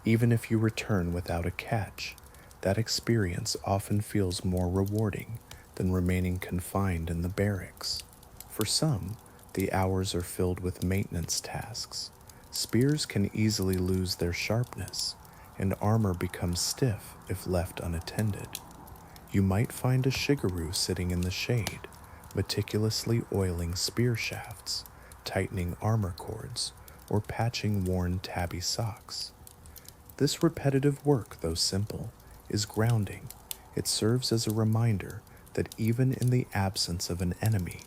Even if you return without a catch, that experience often feels more rewarding than remaining confined in the barracks. For some, the hours are filled with maintenance tasks. Spears can easily lose their sharpness, and armor becomes stiff if left unattended. You might find a shigaroo sitting in the shade, meticulously oiling spear shafts, tightening armor cords, or patching worn tabby socks. This repetitive work, though simple, is grounding. It serves as a reminder that even in the absence of an enemy,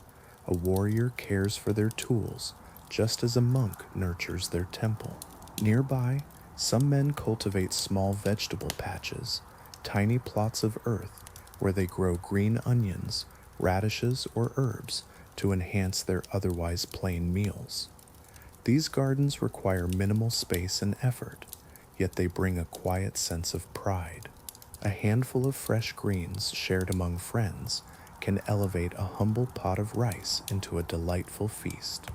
a warrior cares for their tools just as a monk nurtures their temple. Nearby, some men cultivate small vegetable patches, tiny plots of earth where they grow green onions, radishes, or herbs to enhance their otherwise plain meals. These gardens require minimal space and effort, yet they bring a quiet sense of pride. A handful of fresh greens shared among friends can elevate a humble pot of rice into a delightful feast.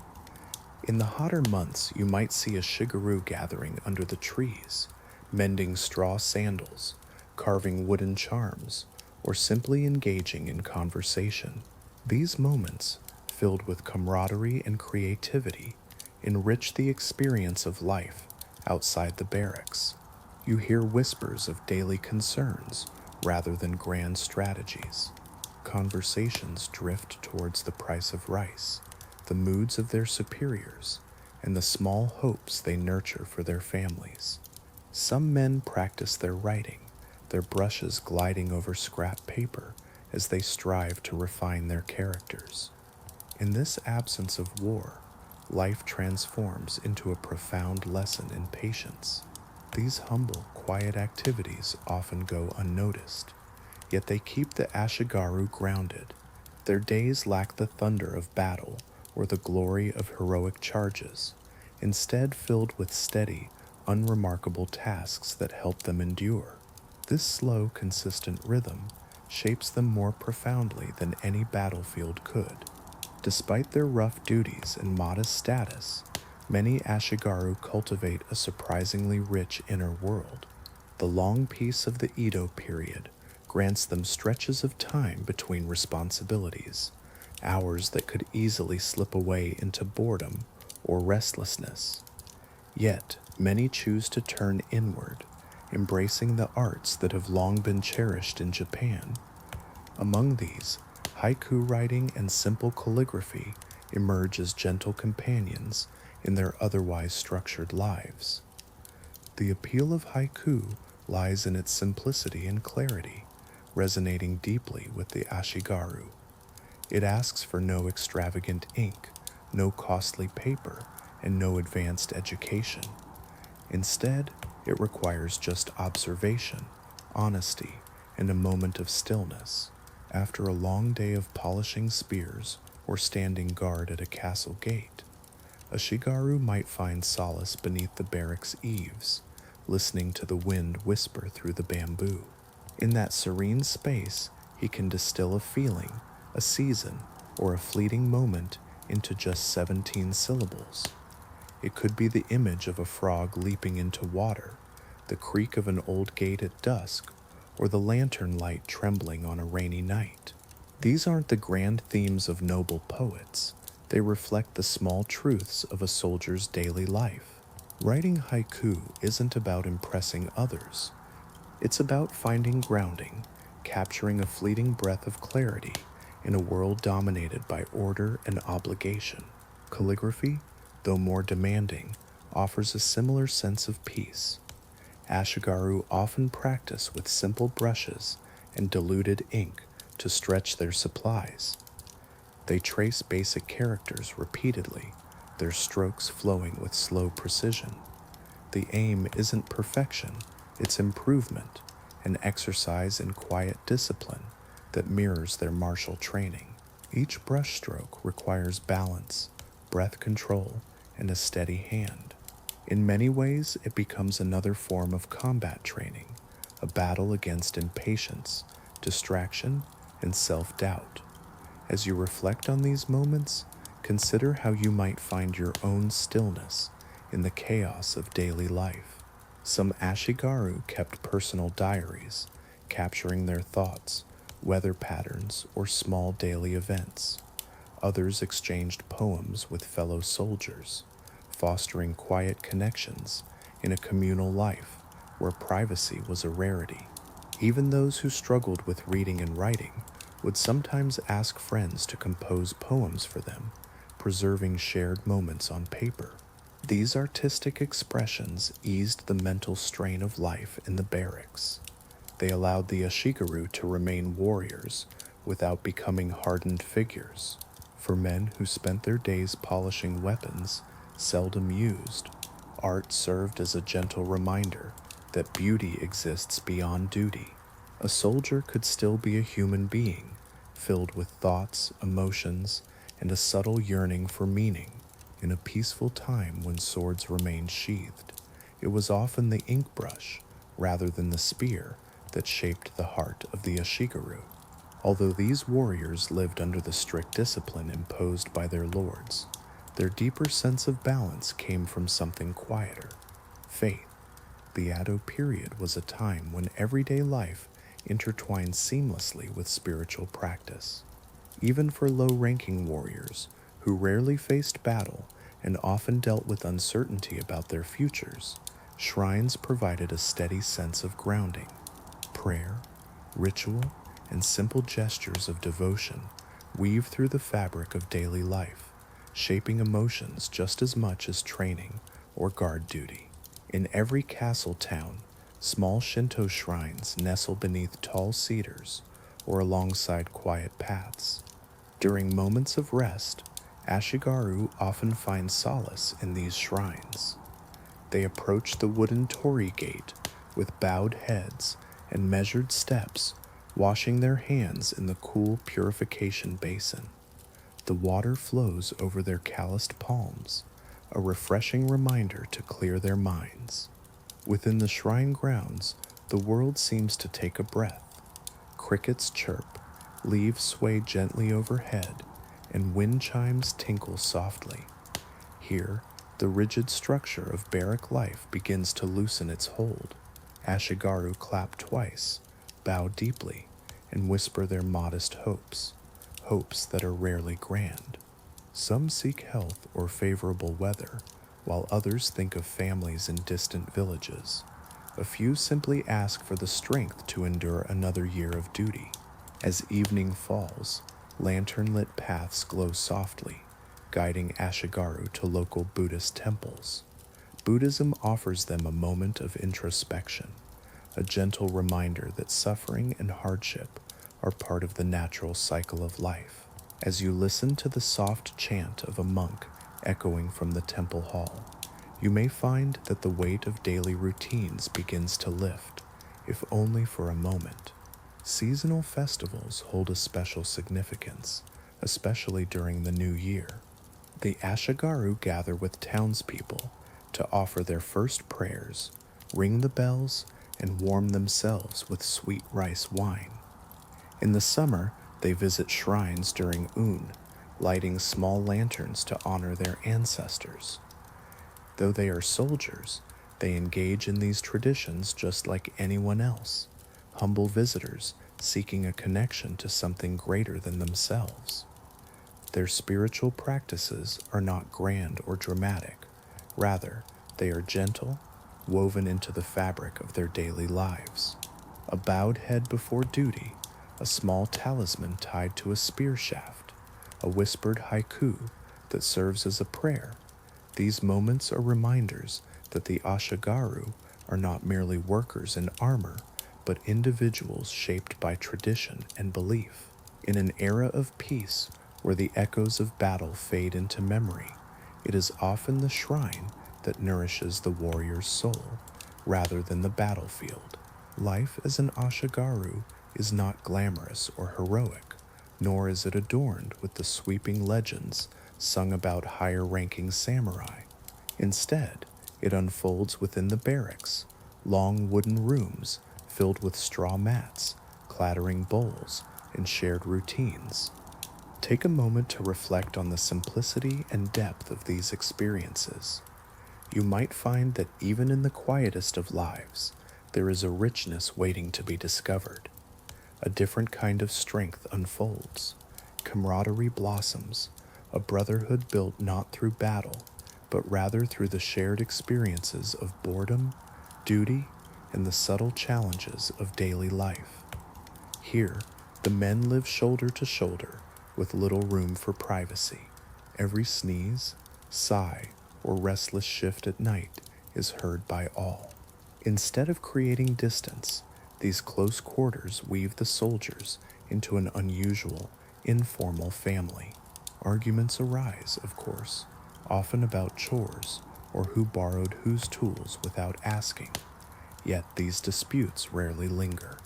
In the hotter months, you might see a shigaroo gathering under the trees, mending straw sandals, carving wooden charms, or simply engaging in conversation. These moments, filled with camaraderie and creativity, enrich the experience of life outside the barracks. You hear whispers of daily concerns rather than grand strategies. Conversations drift towards the price of rice, the moods of their superiors, and the small hopes they nurture for their families. Some men practice their writing, their brushes gliding over scrap paper as they strive to refine their characters. In this absence of war, life transforms into a profound lesson in patience. These humble, quiet activities often go unnoticed, yet they keep the Ashigaru grounded. Their days lack the thunder of battle or the glory of heroic charges, instead filled with steady, unremarkable tasks that help them endure. This slow, consistent rhythm shapes them more profoundly than any battlefield could. Despite their rough duties and modest status, many Ashigaru cultivate a surprisingly rich inner world. The long peace of the Edo period grants them stretches of time between responsibilities, hours that could easily slip away into boredom or restlessness. Yet, many choose to turn inward, embracing the arts that have long been cherished in Japan. Among these, haiku writing and simple calligraphy emerge as gentle companions in their otherwise structured lives. The appeal of haiku lies in its simplicity and clarity, resonating deeply with the Ashigaru. It asks for no extravagant ink, no costly paper, and no advanced education. Instead, it requires just observation, honesty, and a moment of stillness. After a long day of polishing spears or standing guard at a castle gate, a shigaru might find solace beneath the barracks eaves, listening to the wind whisper through the bamboo. In that serene space, he can distill a feeling, a season, or a fleeting moment into just 17 syllables. It could be the image of a frog leaping into water, the creak of an old gate at dusk, or the lantern light trembling on a rainy night. These aren't the grand themes of noble poets. They reflect the small truths of a soldier's daily life. Writing haiku isn't about impressing others. It's about finding grounding, capturing a fleeting breath of clarity in a world dominated by order and obligation. Calligraphy, though more demanding, offers a similar sense of peace. Ashigaru often practice with simple brushes and diluted ink to stretch their supplies. They trace basic characters repeatedly, their strokes flowing with slow precision. The aim isn't perfection, it's improvement, an exercise in quiet discipline that mirrors their martial training. Each brushstroke requires balance, breath control, and a steady hand. In many ways, it becomes another form of combat training, a battle against impatience, distraction, and self-doubt. As you reflect on these moments, consider how you might find your own stillness in the chaos of daily life. Some Ashigaru kept personal diaries, capturing their thoughts, weather patterns, or small daily events. Others exchanged poems with fellow soldiers, fostering quiet connections in a communal life where privacy was a rarity. Even those who struggled with reading and writing would sometimes ask friends to compose poems for them, preserving shared moments on paper. These artistic expressions eased the mental strain of life in the barracks. They allowed the Ashigaru to remain warriors without becoming hardened figures. For men who spent their days polishing weapons seldom used, art served as a gentle reminder that beauty exists beyond duty. A soldier could still be a human being, filled with thoughts, emotions, and a subtle yearning for meaning. In a peaceful time when swords remained sheathed, it was often the ink brush, rather than the spear, that shaped the heart of the Ashigaru. Although these warriors lived under the strict discipline imposed by their lords, their deeper sense of balance came from something quieter: faith. The Edo period was a time when everyday life intertwined seamlessly with spiritual practice. Even for low-ranking warriors, who rarely faced battle and often dealt with uncertainty about their futures, shrines provided a steady sense of grounding. Prayer, ritual, and simple gestures of devotion weave through the fabric of daily life, shaping emotions just as much as training or guard duty. In every castle town, small Shinto shrines nestle beneath tall cedars or alongside quiet paths. During moments of rest, Ashigaru often find solace in these shrines. They approach the wooden torii gate with bowed heads and measured steps, washing their hands in the cool purification basin. The water flows over their calloused palms, a refreshing reminder to clear their minds. Within the shrine grounds, the world seems to take a breath. Crickets chirp, leaves sway gently overhead, and wind chimes tinkle softly. Here, the rigid structure of barrack life begins to loosen its hold. Ashigaru clap twice, bow deeply, and whisper their modest hopes, hopes that are rarely grand. Some seek health or favorable weather, while others think of families in distant villages. A few simply ask for the strength to endure another year of duty. As evening falls, lantern-lit paths glow softly, guiding Ashigaru to local Buddhist temples. Buddhism offers them a moment of introspection, a gentle reminder that suffering and hardship are part of the natural cycle of life. As you listen to the soft chant of a monk echoing from the temple hall, you may find that the weight of daily routines begins to lift, if only for a moment. Seasonal festivals hold a special significance, especially during the new year. The Ashigaru gather with townspeople to offer their first prayers, ring the bells, and warm themselves with sweet rice wine. In the summer, they visit shrines during lighting small lanterns to honor their ancestors. Though they are soldiers, They engage in these traditions just like anyone else, humble visitors seeking a connection to something greater than themselves. Their spiritual practices are not grand or dramatic. Rather, they are gentle, woven into the fabric of their daily lives. A bowed head before duty, a small talisman tied to a spear shaft, a whispered haiku that serves as a prayer. These moments are reminders that the Ashigaru are not merely workers in armor, but individuals shaped by tradition and belief. In an era of peace, where the echoes of battle fade into memory, it is often the shrine that nourishes the warrior's soul, rather than the battlefield. Life as an Ashigaru is not glamorous or heroic, nor is it adorned with the sweeping legends sung about higher-ranking samurai. Instead, it unfolds within the barracks, long wooden rooms filled with straw mats, clattering bowls, and shared routines. Take a moment to reflect on the simplicity and depth of these experiences. You might find that even in the quietest of lives, there is a richness waiting to be discovered. A different kind of strength unfolds. Camaraderie blossoms, a brotherhood built not through battle, but rather through the shared experiences of boredom, duty, and the subtle challenges of daily life. Here, the men live shoulder to shoulder, with little room for privacy. Every sneeze, sigh, or restless shift at night is heard by all. Instead of creating distance, these close quarters weave the soldiers into an unusual, informal family. Arguments arise, of course, often about chores or who borrowed whose tools without asking. Yet these disputes rarely linger.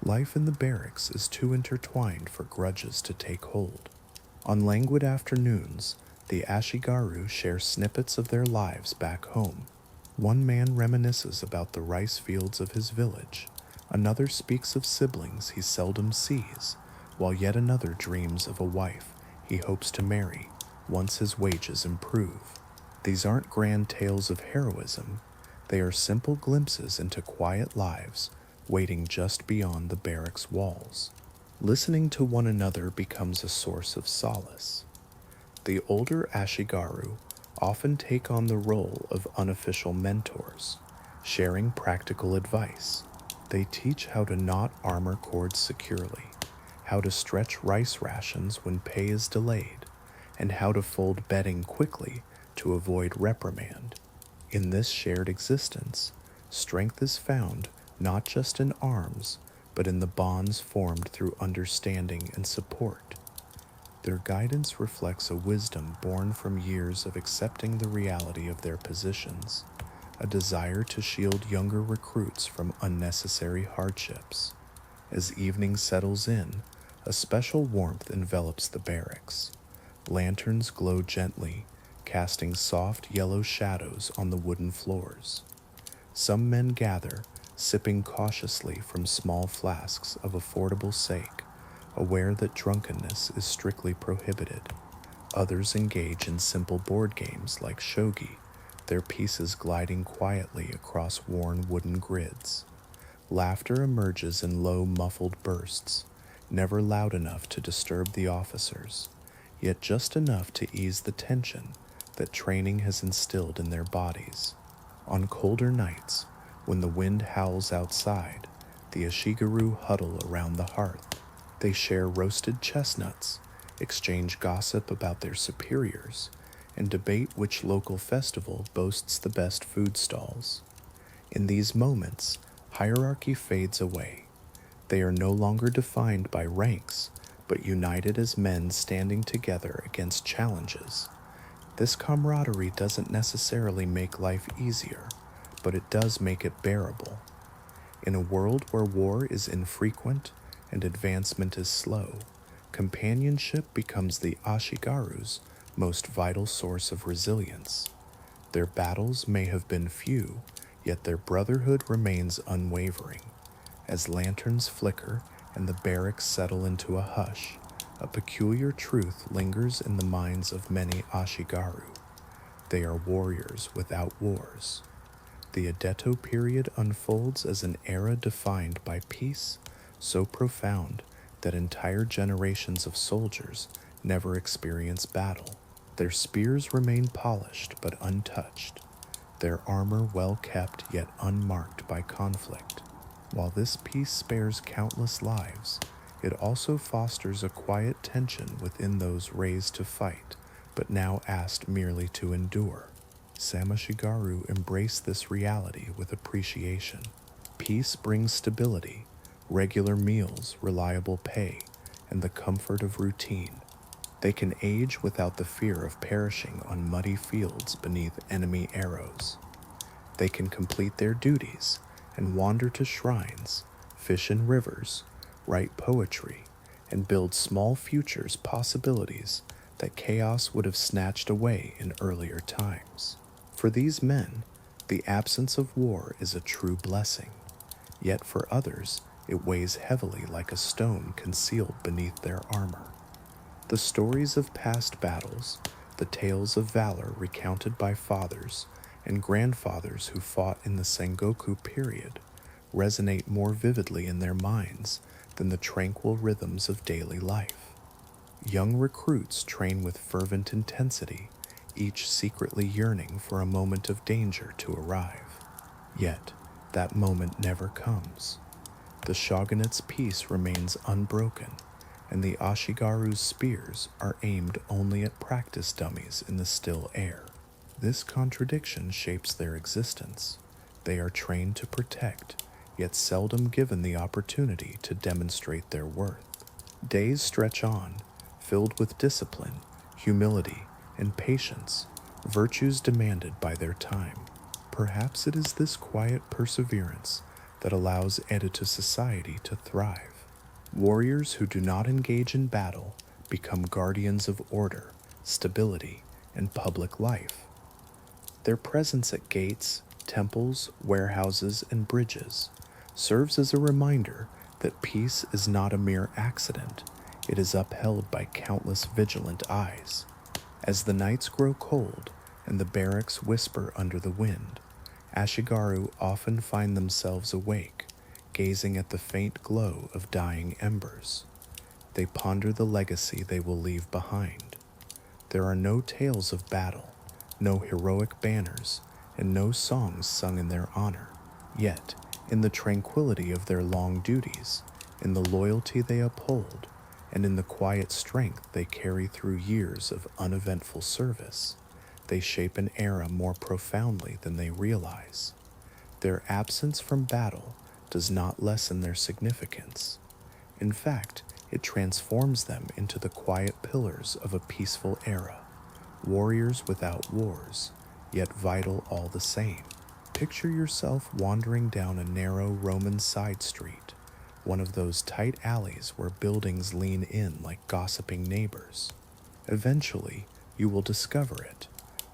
Life in the barracks is too intertwined for grudges to take hold. On languid afternoons, the Ashigaru share snippets of their lives back home. One man reminisces about the rice fields of his village, another speaks of siblings he seldom sees, while yet another dreams of a wife he hopes to marry once his wages improve. These aren't grand tales of heroism, they are simple glimpses into quiet lives waiting just beyond the barracks walls. Listening to one another becomes a source of solace. The older Ashigaru often take on the role of unofficial mentors, sharing practical advice. They teach how to knot armor cords securely, how to stretch rice rations when pay is delayed, and how to fold bedding quickly to avoid reprimand. In this shared existence, strength is found not just in arms, but in the bonds formed through understanding and support. Their guidance reflects a wisdom born from years of accepting the reality of their positions, a desire to shield younger recruits from unnecessary hardships. As evening settles in, a special warmth envelops the barracks. Lanterns glow gently, casting soft yellow shadows on the wooden floors. Some men gather, sipping cautiously from small flasks of affordable sake, aware that drunkenness is strictly prohibited. Others engage in simple board games like shogi, their pieces gliding quietly across worn wooden grids. Laughter emerges in low, muffled bursts, never loud enough to disturb the officers, yet just enough to ease the tension that training has instilled in their bodies. On colder nights, when the wind howls outside, the Ashigaru huddle around the hearth. They share roasted chestnuts, exchange gossip about their superiors, and debate which local festival boasts the best food stalls. In these moments, hierarchy fades away. They are no longer defined by ranks, but united as men standing together against challenges. This camaraderie doesn't necessarily make life easier, but it does make it bearable. In a world where war is infrequent and advancement is slow, companionship becomes the Ashigaru's most vital source of resilience. Their battles may have been few, yet their brotherhood remains unwavering. As lanterns flicker and the barracks settle into a hush, a peculiar truth lingers in the minds of many Ashigaru. They are warriors without wars. The Edeto period unfolds as an era defined by peace so profound that entire generations of soldiers never experience battle. Their spears remain polished but untouched, their armor well kept yet unmarked by conflict. While this peace spares countless lives, it also fosters a quiet tension within those raised to fight, but now asked merely to endure. Samashigaru embraced this reality with appreciation. Peace brings stability, regular meals, reliable pay, and the comfort of routine. They can age without the fear of perishing on muddy fields beneath enemy arrows. They can complete their duties and wander to shrines, fish in rivers, write poetry, and build small futures possibilities that chaos would have snatched away in earlier times. For these men, the absence of war is a true blessing, yet for others, it weighs heavily like a stone concealed beneath their armor. The stories of past battles, the tales of valor recounted by fathers and grandfathers who fought in the Sengoku period, resonate more vividly in their minds than the tranquil rhythms of daily life. Young recruits train with fervent intensity, each secretly yearning for a moment of danger to arrive. Yet, that moment never comes. The shogunate's peace remains unbroken, and the Ashigaru's spears are aimed only at practice dummies in the still air. This contradiction shapes their existence. They are trained to protect, yet seldom given the opportunity to demonstrate their worth. Days stretch on, filled with discipline, humility, and patience, virtues demanded by their time. Perhaps it is this quiet perseverance that allows Edeto society to thrive. Warriors who do not engage in battle become guardians of order, stability, and public life. Their presence at gates, temples, warehouses, and bridges serves as a reminder that peace is not a mere accident, it is upheld by countless vigilant eyes. As the nights grow cold and the barracks whisper under the wind, Ashigaru often find themselves awake, gazing at the faint glow of dying embers. They ponder the legacy they will leave behind. There are no tales of battle, no heroic banners, and no songs sung in their honor. Yet, in the tranquility of their long duties, in the loyalty they uphold, and in the quiet strength they carry through years of uneventful service, they shape an era more profoundly than they realize. Their absence from battle does not lessen their significance. In fact, it transforms them into the quiet pillars of a peaceful era, warriors without wars, yet vital all the same. Picture yourself wandering down a narrow Roman side street, one of those tight alleys where buildings lean in like gossiping neighbors. Eventually, you will discover it,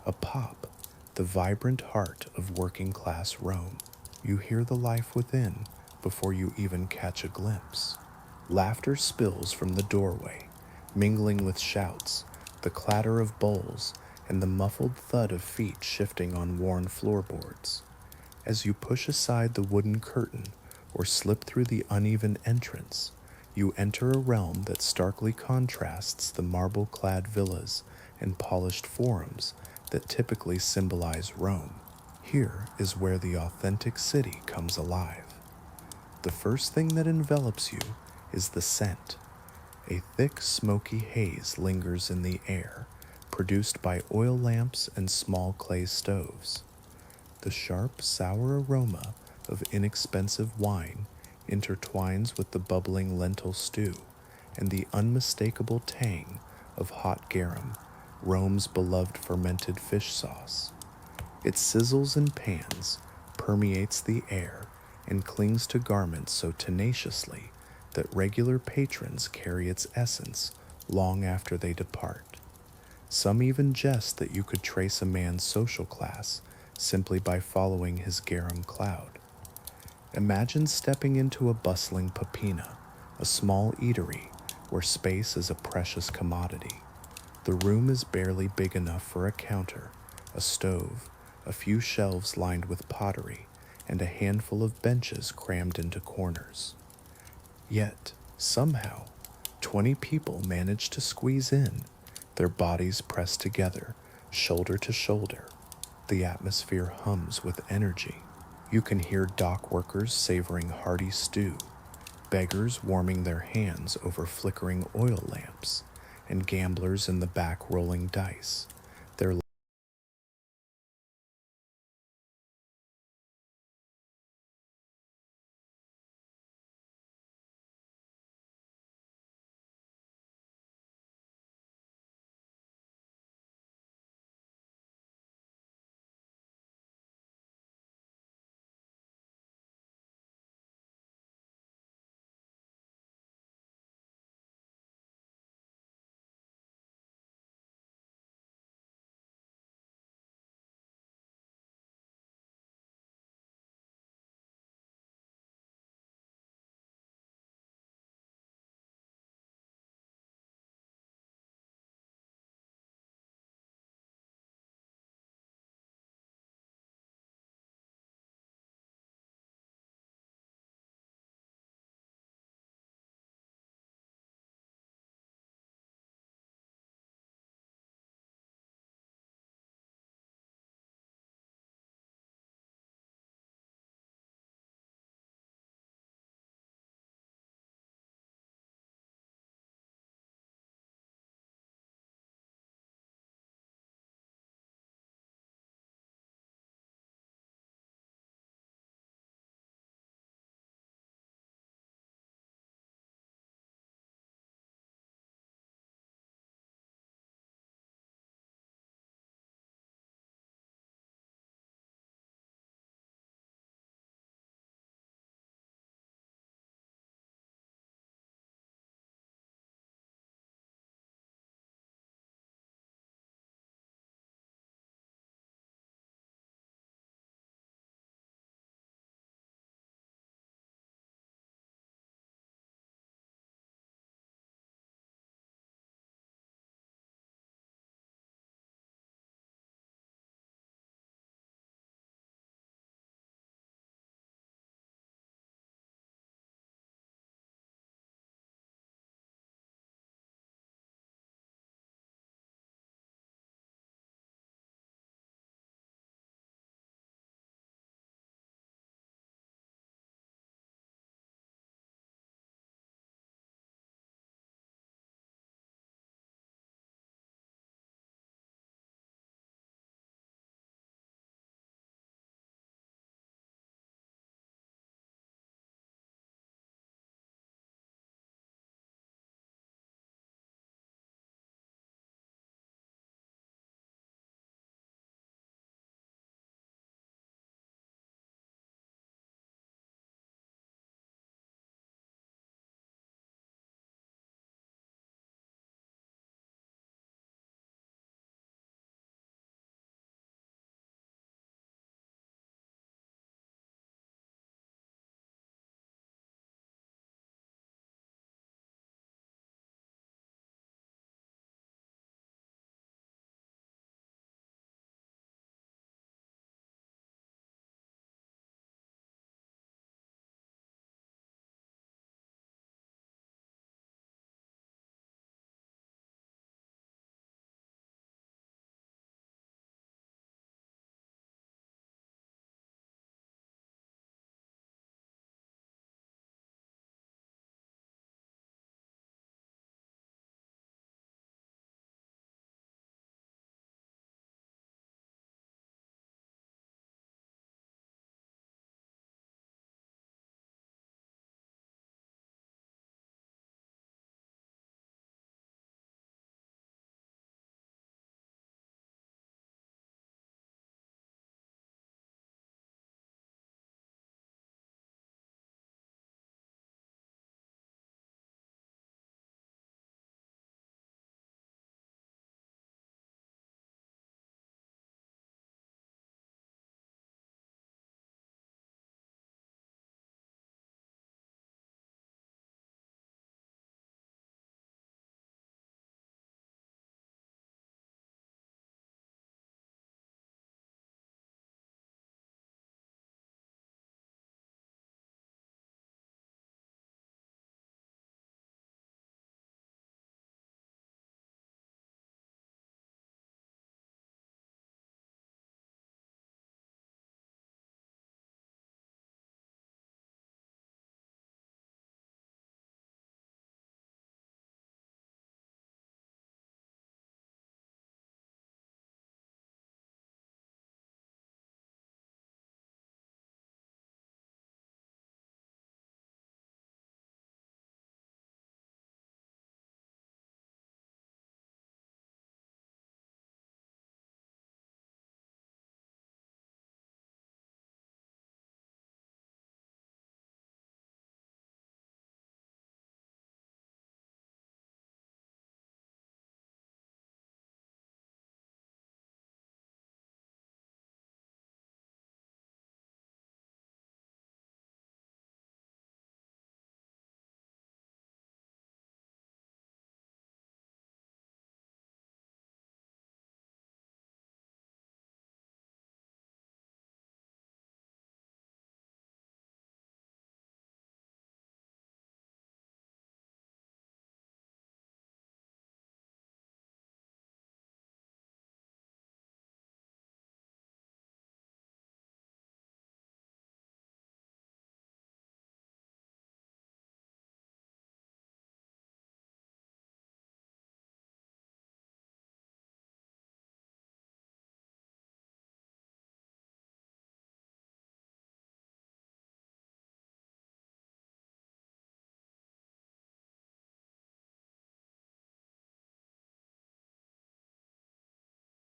a pop, the vibrant heart of working-class Rome. You hear the life within before you even catch a glimpse. Laughter spills from the doorway, mingling with shouts, the clatter of bowls, and the muffled thud of feet shifting on worn floorboards. As you push aside the wooden curtain or slip through the uneven entrance, you enter a realm that starkly contrasts the marble-clad villas and polished forums that typically symbolize Rome. Here is where the authentic city comes alive. The first thing that envelops you is the scent. A thick, smoky haze lingers in the air, produced by oil lamps and small clay stoves. The sharp, sour aroma of inexpensive wine intertwines with the bubbling lentil stew and the unmistakable tang of hot garum, Rome's beloved fermented fish sauce. It sizzles in pans, permeates the air, and clings to garments so tenaciously that regular patrons carry its essence long after they depart. Some even jest that you could trace a man's social class simply by following his garum cloud. Imagine stepping into a bustling papina, a small eatery where space is a precious commodity. The room is barely big enough for a counter, a stove, a few shelves lined with pottery, and a handful of benches crammed into corners. Yet, somehow, 20 people managed to squeeze in, their bodies pressed together, shoulder to shoulder. The atmosphere hums with energy. You can hear dock workers savoring hearty stew, beggars warming their hands over flickering oil lamps, and gamblers in the back rolling dice,